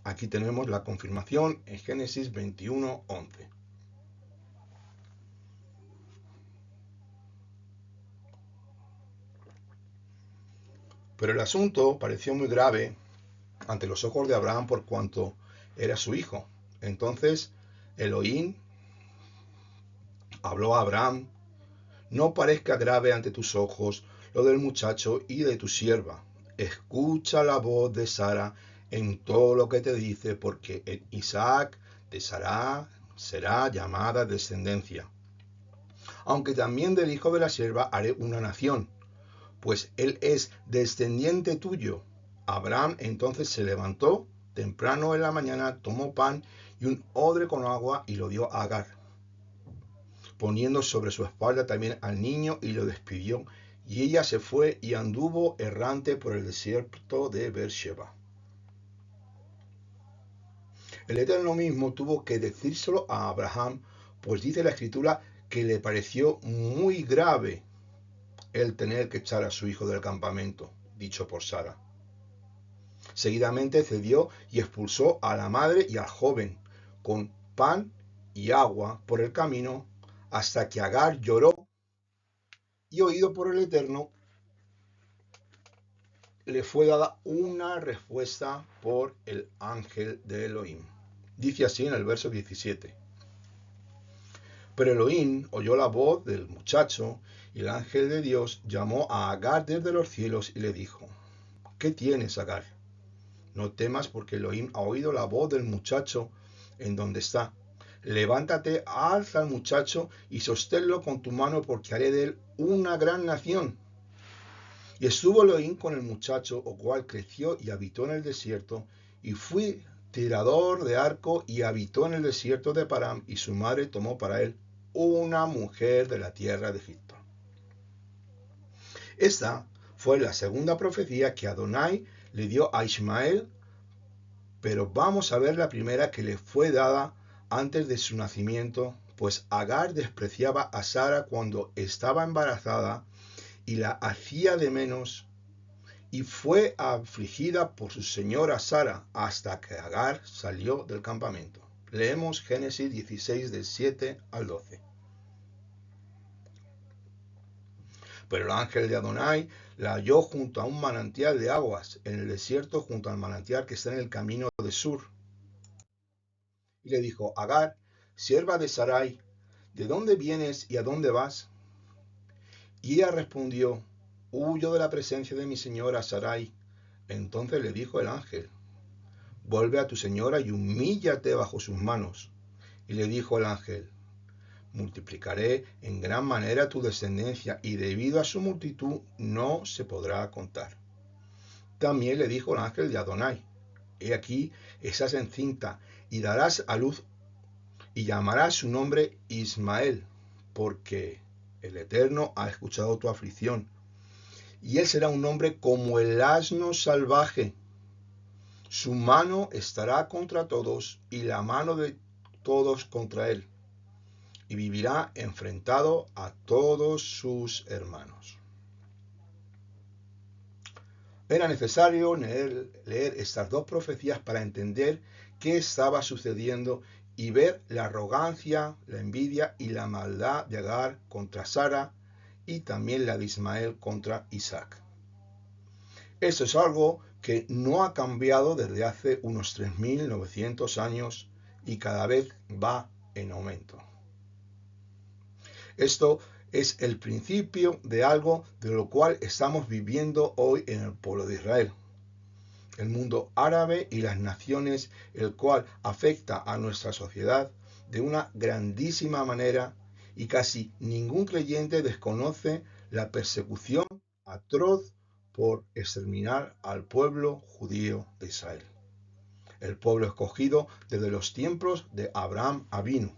Aquí tenemos la confirmación en Génesis 21:11. Pero el asunto pareció muy grave ante los ojos de Abraham por cuanto era su hijo. Entonces Elohim habló a Abraham: no parezca grave ante tus ojos lo del muchacho y de tu sierva. Escucha la voz de Sara en todo lo que te dice, porque en Isaac de Sara será llamada descendencia. Aunque también del hijo de la sierva haré una nación, pues él es descendiente tuyo. Abraham entonces se levantó temprano en la mañana, tomó pan y un odre con agua y lo dio a Agar, poniendo sobre su espalda también al niño, y lo despidió, y ella se fue y anduvo errante por el desierto de Beersheba. El Eterno mismo tuvo que decírselo a Abraham, pues dice la Escritura que le pareció muy grave el tener que echar a su hijo del campamento, dicho por Sara. Seguidamente cedió y expulsó a la madre y al joven con pan y agua por el camino, hasta que Agar lloró y, oído por el Eterno, le fue dada una respuesta por el ángel de Elohim. Dice así en el verso 17. Pero Elohim oyó la voz del muchacho, y el ángel de Dios llamó a Agar desde los cielos y le dijo: ¿qué tienes, Agar? No temas, porque Elohim ha oído la voz del muchacho en donde está. Levántate, alza al muchacho y sosténlo con tu mano, porque haré de él una gran nación. Y estuvo Elohim con el muchacho, el cual creció y habitó en el desierto, y fue tirador de arco y habitó en el desierto de Param, y su madre tomó para él una mujer de la tierra de Egipto. Esta fue la segunda profecía que Adonai le dio a Ismael, pero vamos a ver la primera que le fue dada antes de su nacimiento, pues Agar despreciaba a Sara cuando estaba embarazada y la hacía de menos, y fue afligida por su señora Sara hasta que Agar salió del campamento. Leemos Génesis 16 del 7 al 12. Pero el ángel de Adonai la halló junto a un manantial de aguas, en el desierto, junto al manantial que está en el camino de Sur. Y le dijo: Agar, sierva de Sarai, ¿de dónde vienes y a dónde vas? Y ella respondió: huyo de la presencia de mi señora Sarai. Entonces le dijo el ángel: vuelve a tu señora y humíllate bajo sus manos. Y le dijo el ángel: multiplicaré en gran manera tu descendencia, y debido a su multitud no se podrá contar. También le dijo el ángel de Adonai: he aquí, estás encinta y darás a luz, y llamarás su nombre Ismael, porque el Eterno ha escuchado tu aflicción, y él será un hombre como el asno salvaje. Su mano estará contra todos, y la mano de todos contra él, y vivirá enfrentado a todos sus hermanos. Era necesario leer estas dos profecías para entender qué estaba sucediendo y ver la arrogancia, la envidia y la maldad de Agar contra Sara y también la de Ismael contra Isaac. Esto es algo que no ha cambiado desde hace unos 3.900 años y cada vez va en aumento. Esto es el principio de algo de lo cual estamos viviendo hoy en el pueblo de Israel. El mundo árabe y las naciones, el cual afecta a nuestra sociedad de una grandísima manera y casi ningún creyente desconoce la persecución atroz por exterminar al pueblo judío de Israel. El pueblo escogido desde los tiempos de Abraham Avinu.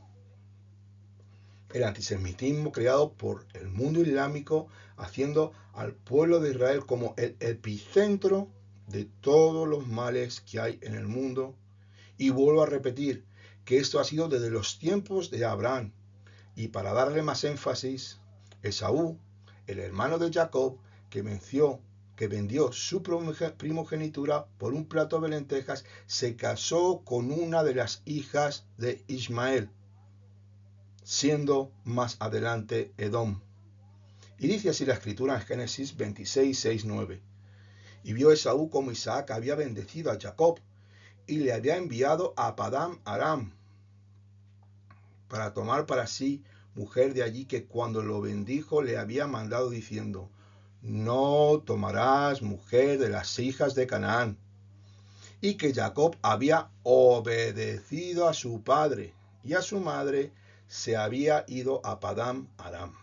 El antisemitismo creado por el mundo islámico, haciendo al pueblo de Israel como el epicentro de todos los males que hay en el mundo. Y vuelvo a repetir que esto ha sido desde los tiempos de Abraham. Y para darle más énfasis, Esaú, el hermano de Jacob, que vendió su primogenitura por un plato de lentejas, se casó con una de las hijas de Ismael, siendo más adelante Edom. Y dice así la escritura en Génesis 26, 6, 9. Y vio Esaú como Isaac había bendecido a Jacob y le había enviado a Padán Aram para tomar para sí mujer de allí, que cuando lo bendijo le había mandado diciendo: no tomarás mujer de las hijas de Canaán. Y que Jacob había obedecido a su padre y a su madre, se había ido a Padán Aram.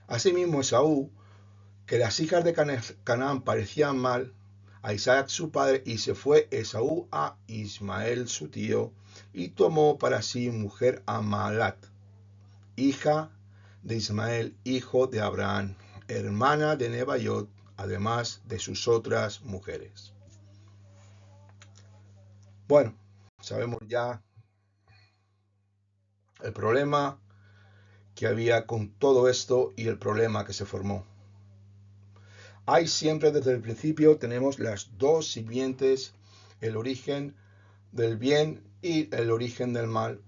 Asimismo Esaú, que las hijas de Canaán parecían mal a Isaac su padre, y se fue Esaú a Ismael su tío, y tomó para sí mujer a Maalat, hija de Ismael, hijo de Abraham, hermana de Nebaiot, además de sus otras mujeres. Bueno, sabemos ya el problema que había con todo esto y el problema que se formó. Hay siempre desde el principio, tenemos las dos simientes, el origen del bien y el origen del mal.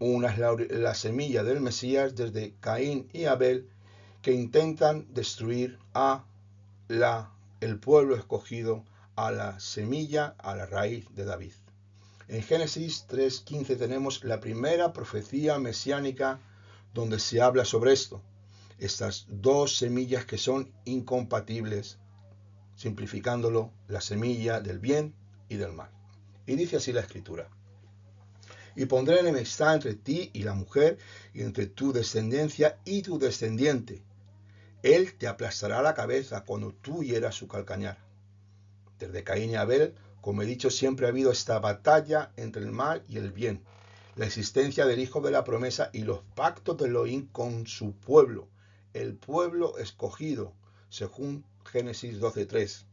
Una es la semilla del Mesías desde Caín y Abel, que intentan destruir a el pueblo escogido, a la semilla, a la raíz de David. En Génesis 3:15 tenemos la primera profecía mesiánica donde se habla sobre esto. Estas dos semillas que son incompatibles, simplificándolo, la semilla del bien y del mal. Y dice así la escritura: y pondré enemistad entre ti y la mujer, y entre tu descendencia y tu descendiente. Él te aplastará la cabeza cuando tú hieras su calcañar. Desde Caín y Abel, como he dicho, siempre ha habido esta batalla entre el mal y el bien, la existencia del hijo de la promesa y los pactos de Elohim con su pueblo, el pueblo escogido, según Génesis 12:3.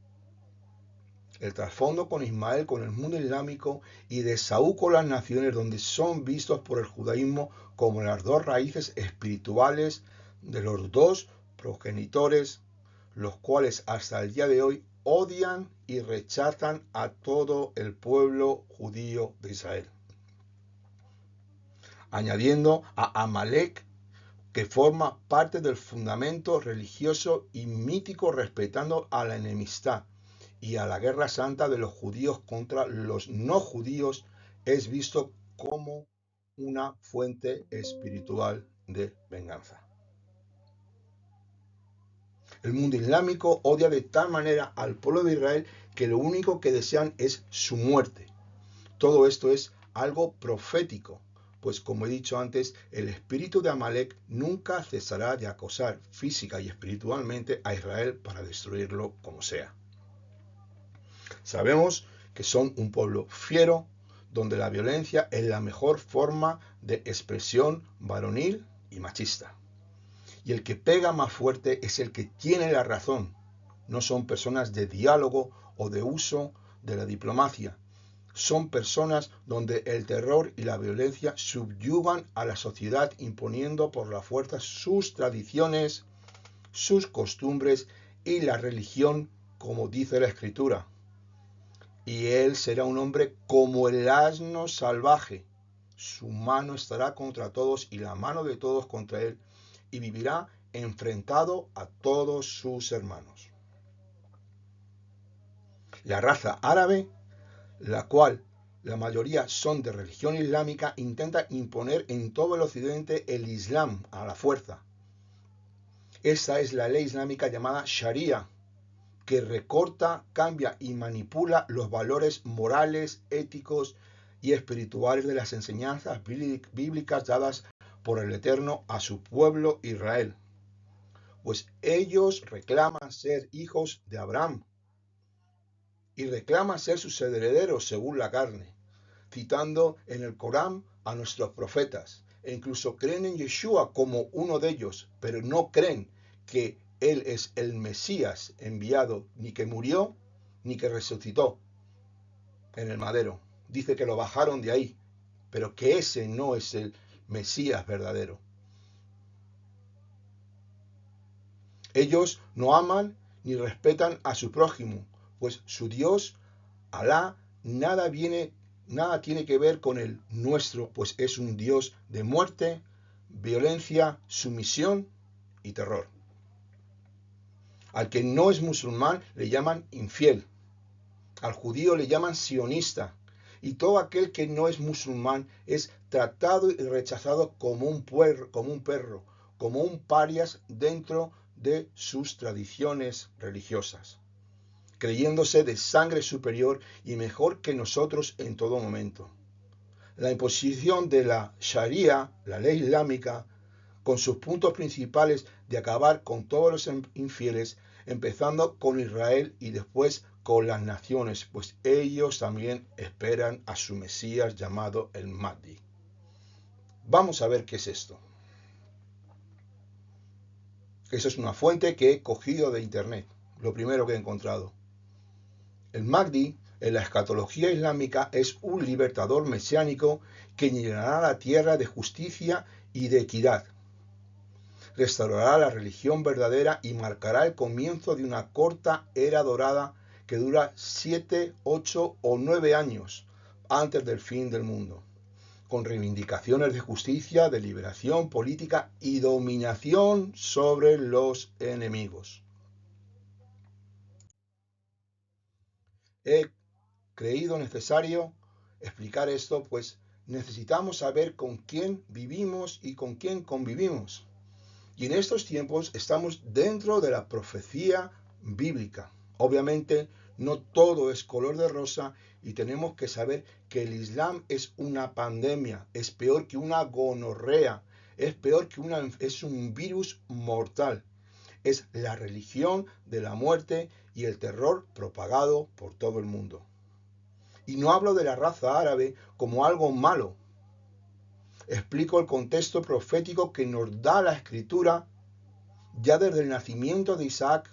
El trasfondo con Ismael, con el mundo islámico, y de Esaú con las naciones, donde son vistos por el judaísmo como las dos raíces espirituales de los dos progenitores, los cuales hasta el día de hoy odian y rechazan a todo el pueblo judío de Israel. Añadiendo a Amalek, que forma parte del fundamento religioso y mítico, respetando a la enemistad y a la guerra santa de los judíos contra los no judíos, es visto como una fuente espiritual de venganza. El mundo islámico odia de tal manera al pueblo de Israel que lo único que desean es su muerte. Todo esto es algo profético, pues como he dicho antes, el espíritu de Amalek nunca cesará de acosar física y espiritualmente a Israel para destruirlo como sea. Sabemos que son un pueblo fiero, donde la violencia es la mejor forma de expresión varonil y machista. y el que pega más fuerte es el que tiene la razón. No son personas de diálogo o de uso de la diplomacia. Son personas donde el terror y la violencia subyugan a la sociedad imponiendo por la fuerza sus tradiciones, sus costumbres y la religión, como dice la Escritura. Y él será un hombre como el asno salvaje. Su mano estará contra todos y la mano de todos contra él, y vivirá enfrentado a todos sus hermanos. La raza árabe, la cual la mayoría son de religión islámica, intenta imponer en todo el occidente el Islam a la fuerza. Esta es la ley islámica llamada Sharia, que recorta, cambia y manipula los valores morales, éticos y espirituales de las enseñanzas bíblicas dadas por el Eterno a su pueblo Israel. Pues ellos reclaman ser hijos de Abraham y reclaman ser sus herederos según la carne, citando en el Corán a nuestros profetas, e incluso creen en Yeshua como uno de ellos, pero no creen que él es el Mesías enviado, ni que murió, ni que resucitó en el madero. Dice que lo bajaron de ahí, pero que ese no es el Mesías verdadero. Ellos no aman ni respetan a su prójimo, pues su Dios, Alá, nada tiene que ver con el nuestro, pues es un Dios de muerte, violencia, sumisión y terror. Al que no es musulmán le llaman infiel, al judío le llaman sionista, y todo aquel que no es musulmán es tratado y rechazado como un perro, como un parias dentro de sus tradiciones religiosas, creyéndose de sangre superior y mejor que nosotros en todo momento. La imposición de la Sharia, la ley islámica, con sus puntos principales de acabar con todos los infieles, empezando con Israel y después con las naciones, pues ellos también esperan a su Mesías llamado el Mahdi. Vamos a ver qué es esto. Eso es una fuente que he cogido de internet, lo primero que he encontrado. El Mahdi, en la escatología islámica, es un libertador mesiánico que llenará la tierra de justicia y de equidad. Restaurará la religión verdadera y marcará el comienzo de una corta era dorada que dura 7, 8 o 9 años antes del fin del mundo, con reivindicaciones de justicia, de liberación política y dominación sobre los enemigos. He creído necesario explicar esto, pues necesitamos saber con quién vivimos y con quién convivimos. Y en estos tiempos estamos dentro de la profecía bíblica. Obviamente no todo es color de rosa y tenemos que saber que el Islam es una pandemia, es peor que una gonorrea, es peor que es un virus mortal. Es la religión de la muerte y el terror propagado por todo el mundo. Y no hablo de la raza árabe como algo malo. Explico el contexto profético que nos da la Escritura ya desde el nacimiento de Isaac,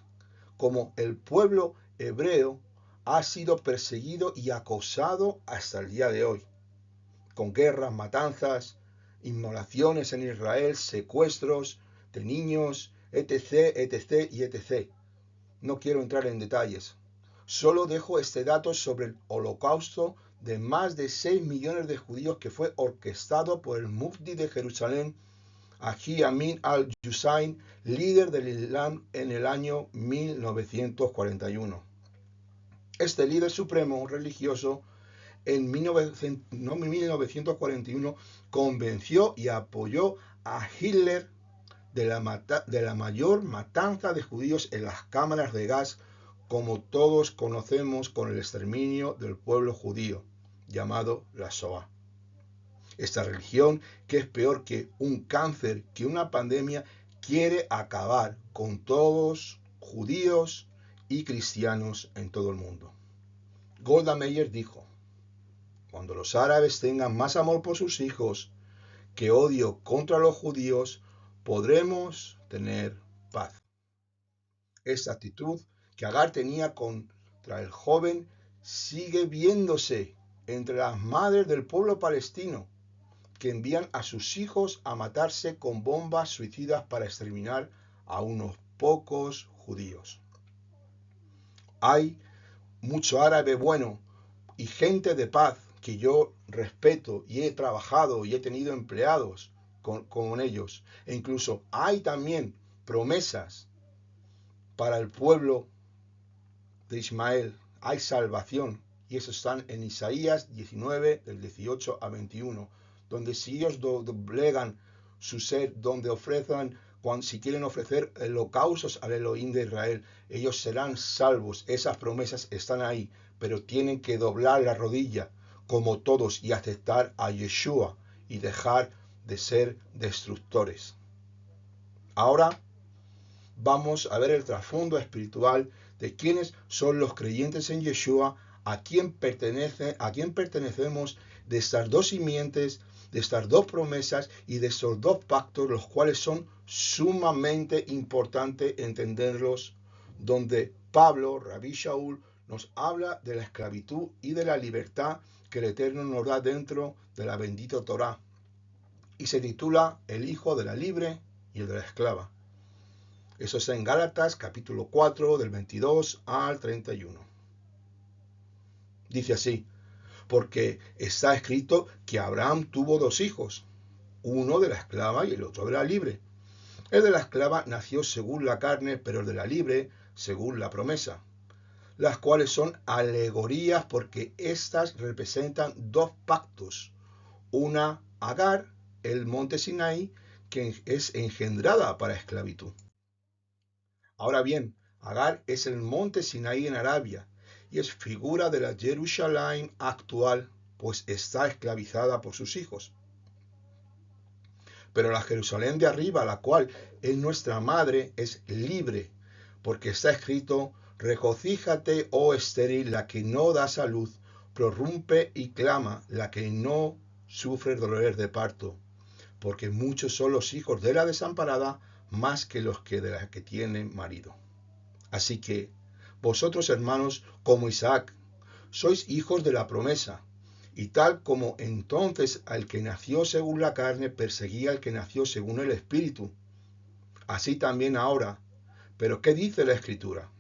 como el pueblo hebreo ha sido perseguido y acosado hasta el día de hoy, con guerras, matanzas, inmolaciones en Israel, secuestros de niños, etc., etc. y etc. No quiero entrar en detalles. Solo dejo este dato sobre el holocausto de más de 6 millones de judíos que fue orquestado por el Mufti de Jerusalén, Haji Amin al-Hussein, líder del Islam en el año 1941. Este líder supremo religioso en 1941 convenció y apoyó a Hitler de la mayor matanza de judíos en las cámaras de gas, como todos conocemos, con el exterminio del pueblo judío, llamado la Shoah. Esta religión, que es peor que un cáncer, que una pandemia, quiere acabar con todos judíos y cristianos en todo el mundo. Golda Meir dijo: cuando los árabes tengan más amor por sus hijos que odio contra los judíos, podremos tener paz. Esta actitud que Agar tenía contra el joven sigue viéndose entre las madres del pueblo palestino, que envían a sus hijos a matarse con bombas suicidas para exterminar a unos pocos judíos. Hay mucho árabe bueno y gente de paz que yo respeto y he trabajado y he tenido empleados con ellos. E incluso hay también promesas para el pueblo de Ismael. Hay salvación. Y eso están en Isaías 19, del 18 a 21. Donde si ellos doblegan su ser, donde ofrezcan, si quieren ofrecer holocaustos al Elohim de Israel, ellos serán salvos. Esas promesas están ahí, pero tienen que doblar la rodilla, como todos, y aceptar a Yeshua y dejar de ser destructores. Ahora vamos a ver el trasfondo espiritual de quiénes son los creyentes en Yeshua, a quién pertenecemos, de estas dos simientes, de estas dos promesas y de estos dos pactos, los cuales son sumamente importantes entenderlos, donde Pablo, Rabí Shaul, nos habla de la esclavitud y de la libertad que el Eterno nos da dentro de la bendita Torá, y se titula El Hijo de la Libre y el de la Esclava. Eso está en Gálatas capítulo 4 del 22 al 31. Dice así: porque está escrito que Abraham tuvo dos hijos, uno de la esclava y el otro de la libre. El de la esclava nació según la carne, pero el de la libre según la promesa, las cuales son alegorías porque éstas representan dos pactos. Una, Agar, el monte Sinaí, que es engendrada para esclavitud. Ahora bien, Agar es el monte Sinaí en Arabia y es figura de la Jerusalén actual, pues está esclavizada por sus hijos. Pero la Jerusalén de arriba, la cual es nuestra madre, es libre, porque está escrito: regocíjate, oh estéril, la que no das a luz, prorrumpe y clama, la que no sufre dolores de parto, porque muchos son los hijos de la desamparada, más que los que de la que tienen marido. Así que vosotros, hermanos, como Isaac, sois hijos de la promesa, y tal como entonces al que nació según la carne perseguía al que nació según el Espíritu, así también ahora. Pero ¿qué dice la Escritura?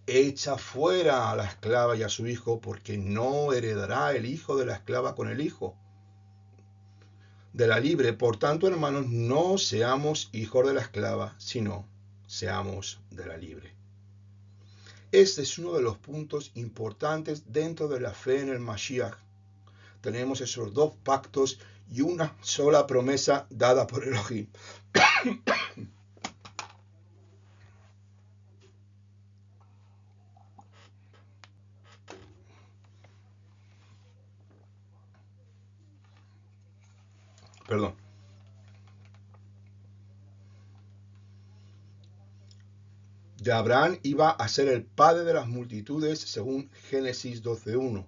Echa fuera a la esclava y a su hijo, porque no heredará el hijo de la esclava con el hijo de la libre. Por tanto, hermanos, no seamos hijos de la esclava, sino seamos de la libre. Este es uno de los puntos importantes dentro de la fe en el Mashiach. Tenemos esos dos pactos y una sola promesa dada por Elohim. Perdón. De Abraham iba a ser el padre de las multitudes, según Génesis 12:1.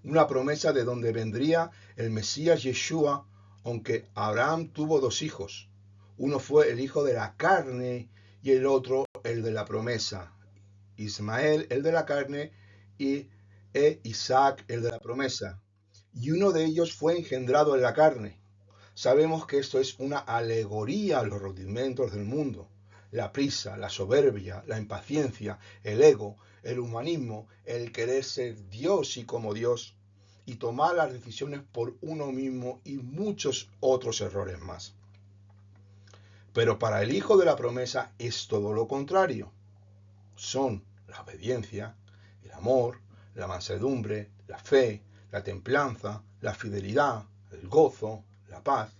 Una promesa de donde vendría el Mesías Yeshua, aunque Abraham tuvo dos hijos. Uno fue el hijo de la carne y el otro el de la promesa. Ismael, el de la carne, y Isaac, el de la promesa. Y uno de ellos fue engendrado en la carne. Sabemos que esto es una alegoría a los rudimentos del mundo. La prisa, la soberbia, la impaciencia, el ego, el humanismo, el querer ser Dios y como Dios, y tomar las decisiones por uno mismo y muchos otros errores más. Pero para el hijo de la promesa es todo lo contrario. Son la obediencia, el amor, la mansedumbre, la fe, la templanza, la fidelidad, el gozo, la paz.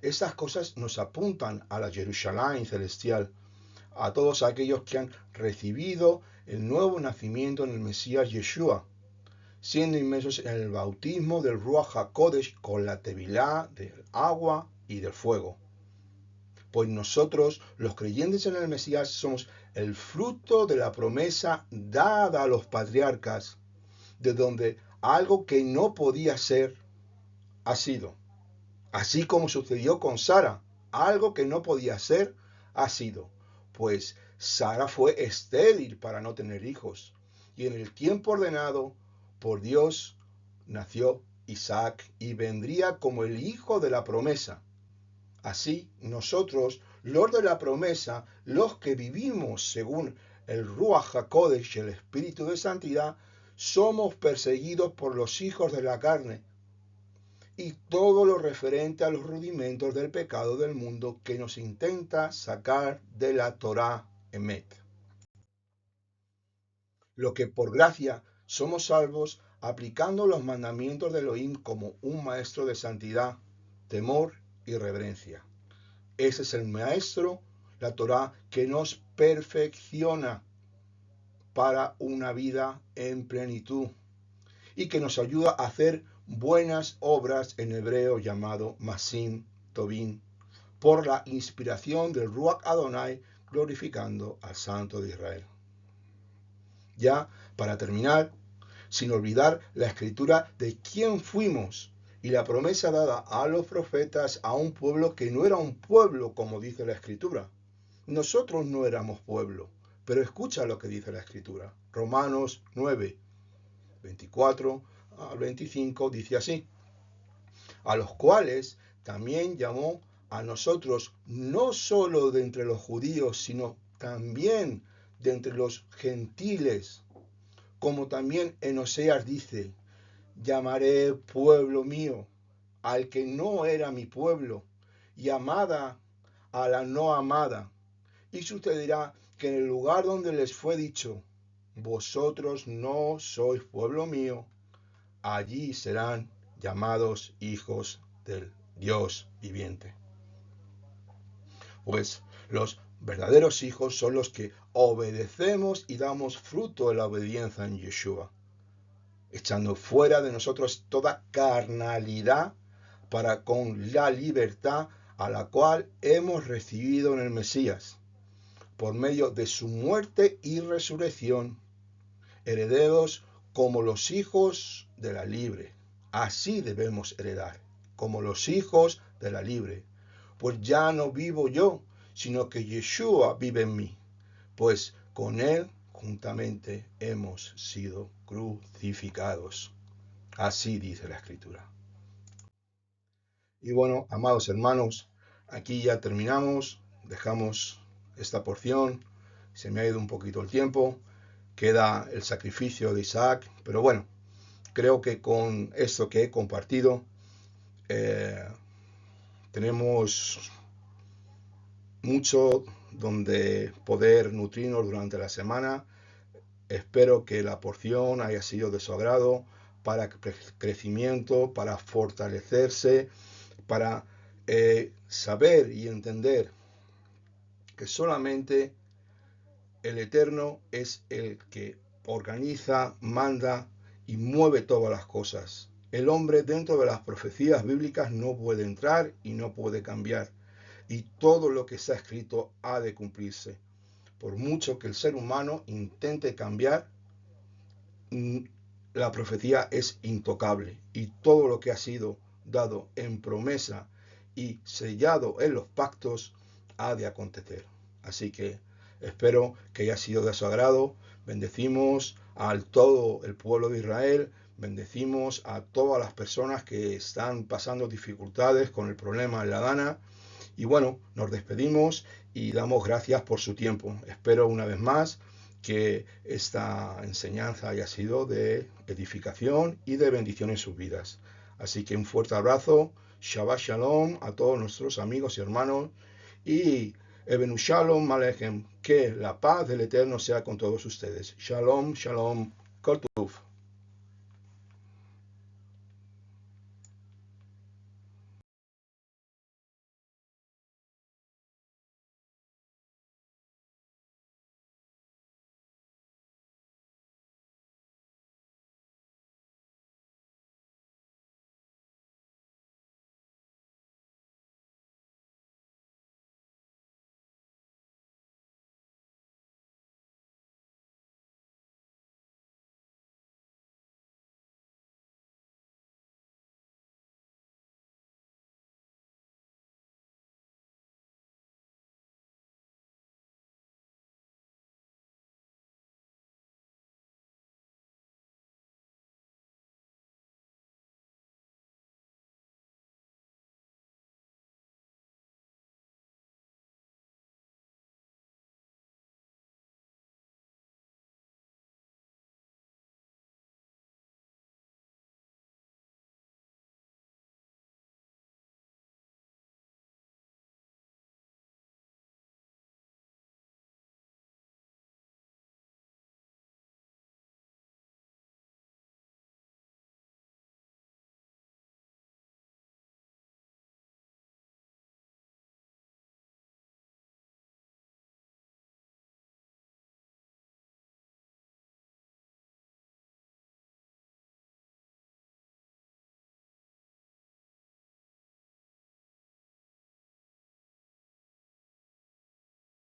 Estas cosas nos apuntan a la Jerusalén celestial, a todos aquellos que han recibido el nuevo nacimiento en el Mesías Yeshua, siendo inmersos en el bautismo del Ruach HaKodesh con la tevilá del agua y del fuego. Pues nosotros, los creyentes en el Mesías, somos el fruto de la promesa dada a los patriarcas, de donde algo que no podía ser ha sido. Así como sucedió con Sara, algo que no podía ser, ha sido, pues Sara fue estéril para no tener hijos, y en el tiempo ordenado por Dios nació Isaac y vendría como el hijo de la promesa. Así, nosotros, los de la promesa, los que vivimos según el Ruach HaKodesh, el Espíritu de Santidad, somos perseguidos por los hijos de la carne y todo lo referente a los rudimentos del pecado del mundo que nos intenta sacar de la Torah Emet. Lo que por gracia somos salvos aplicando los mandamientos de Elohim como un maestro de santidad, temor y reverencia. Ese es el maestro, la Torah, que nos perfecciona para una vida en plenitud y que nos ayuda a hacer buenas obras, en hebreo llamado Masim Tovim, por la inspiración del Ruach Adonai, glorificando al Santo de Israel. Ya, para terminar, sin olvidar la escritura de quién fuimos y la promesa dada a los profetas a un pueblo que no era un pueblo, como dice la escritura. Nosotros no éramos pueblo, pero escucha lo que dice la escritura. Romanos 9, 24 al 25 dice así: a los cuales también llamó a nosotros, no solo de entre los judíos, sino también de entre los gentiles, como también en Oseas dice: llamaré pueblo mío al que no era mi pueblo, y amada a la no amada. Y sucederá que en el lugar donde les fue dicho, vosotros no sois pueblo mío, allí serán llamados hijos del Dios viviente. Pues los verdaderos hijos son los que obedecemos y damos fruto de la obediencia en Yeshua, echando fuera de nosotros toda carnalidad para con la libertad a la cual hemos recibido en el Mesías, por medio de su muerte y resurrección, herederos como los hijos de la libre. Así debemos heredar, como los hijos de la libre. Pues ya no vivo yo, sino que Yeshua vive en mí, pues con él juntamente hemos sido crucificados. Así dice la Escritura. Y bueno, amados hermanos, aquí ya terminamos, dejamos esta porción, se me ha ido un poquito el tiempo, queda el sacrificio de Isaac, pero bueno, creo que con esto que he compartido tenemos mucho donde poder nutrirnos durante la semana. Espero que la porción haya sido de su agrado para crecimiento, para fortalecerse, para saber y entender que solamente el Eterno es el que organiza, manda y mueve todas las cosas. El hombre dentro de las profecías bíblicas no puede entrar y no puede cambiar. Y todo lo que está escrito ha de cumplirse. Por mucho que el ser humano intente cambiar, la profecía es intocable. Y todo lo que ha sido dado en promesa y sellado en los pactos ha de acontecer. Así que espero que haya sido de su agrado. Bendecimos a todo el pueblo de Israel. Bendecimos a todas las personas que están pasando dificultades con el problema de la Dana. Y bueno, nos despedimos y damos gracias por su tiempo. Espero una vez más que esta enseñanza haya sido de edificación y de bendición en sus vidas. Así que un fuerte abrazo. Shabbat Shalom a todos nuestros amigos y hermanos. Y Ebenu Shalom Alechem. Que la paz del Eterno sea con todos ustedes. Shalom, Shalom, Kol Tuv.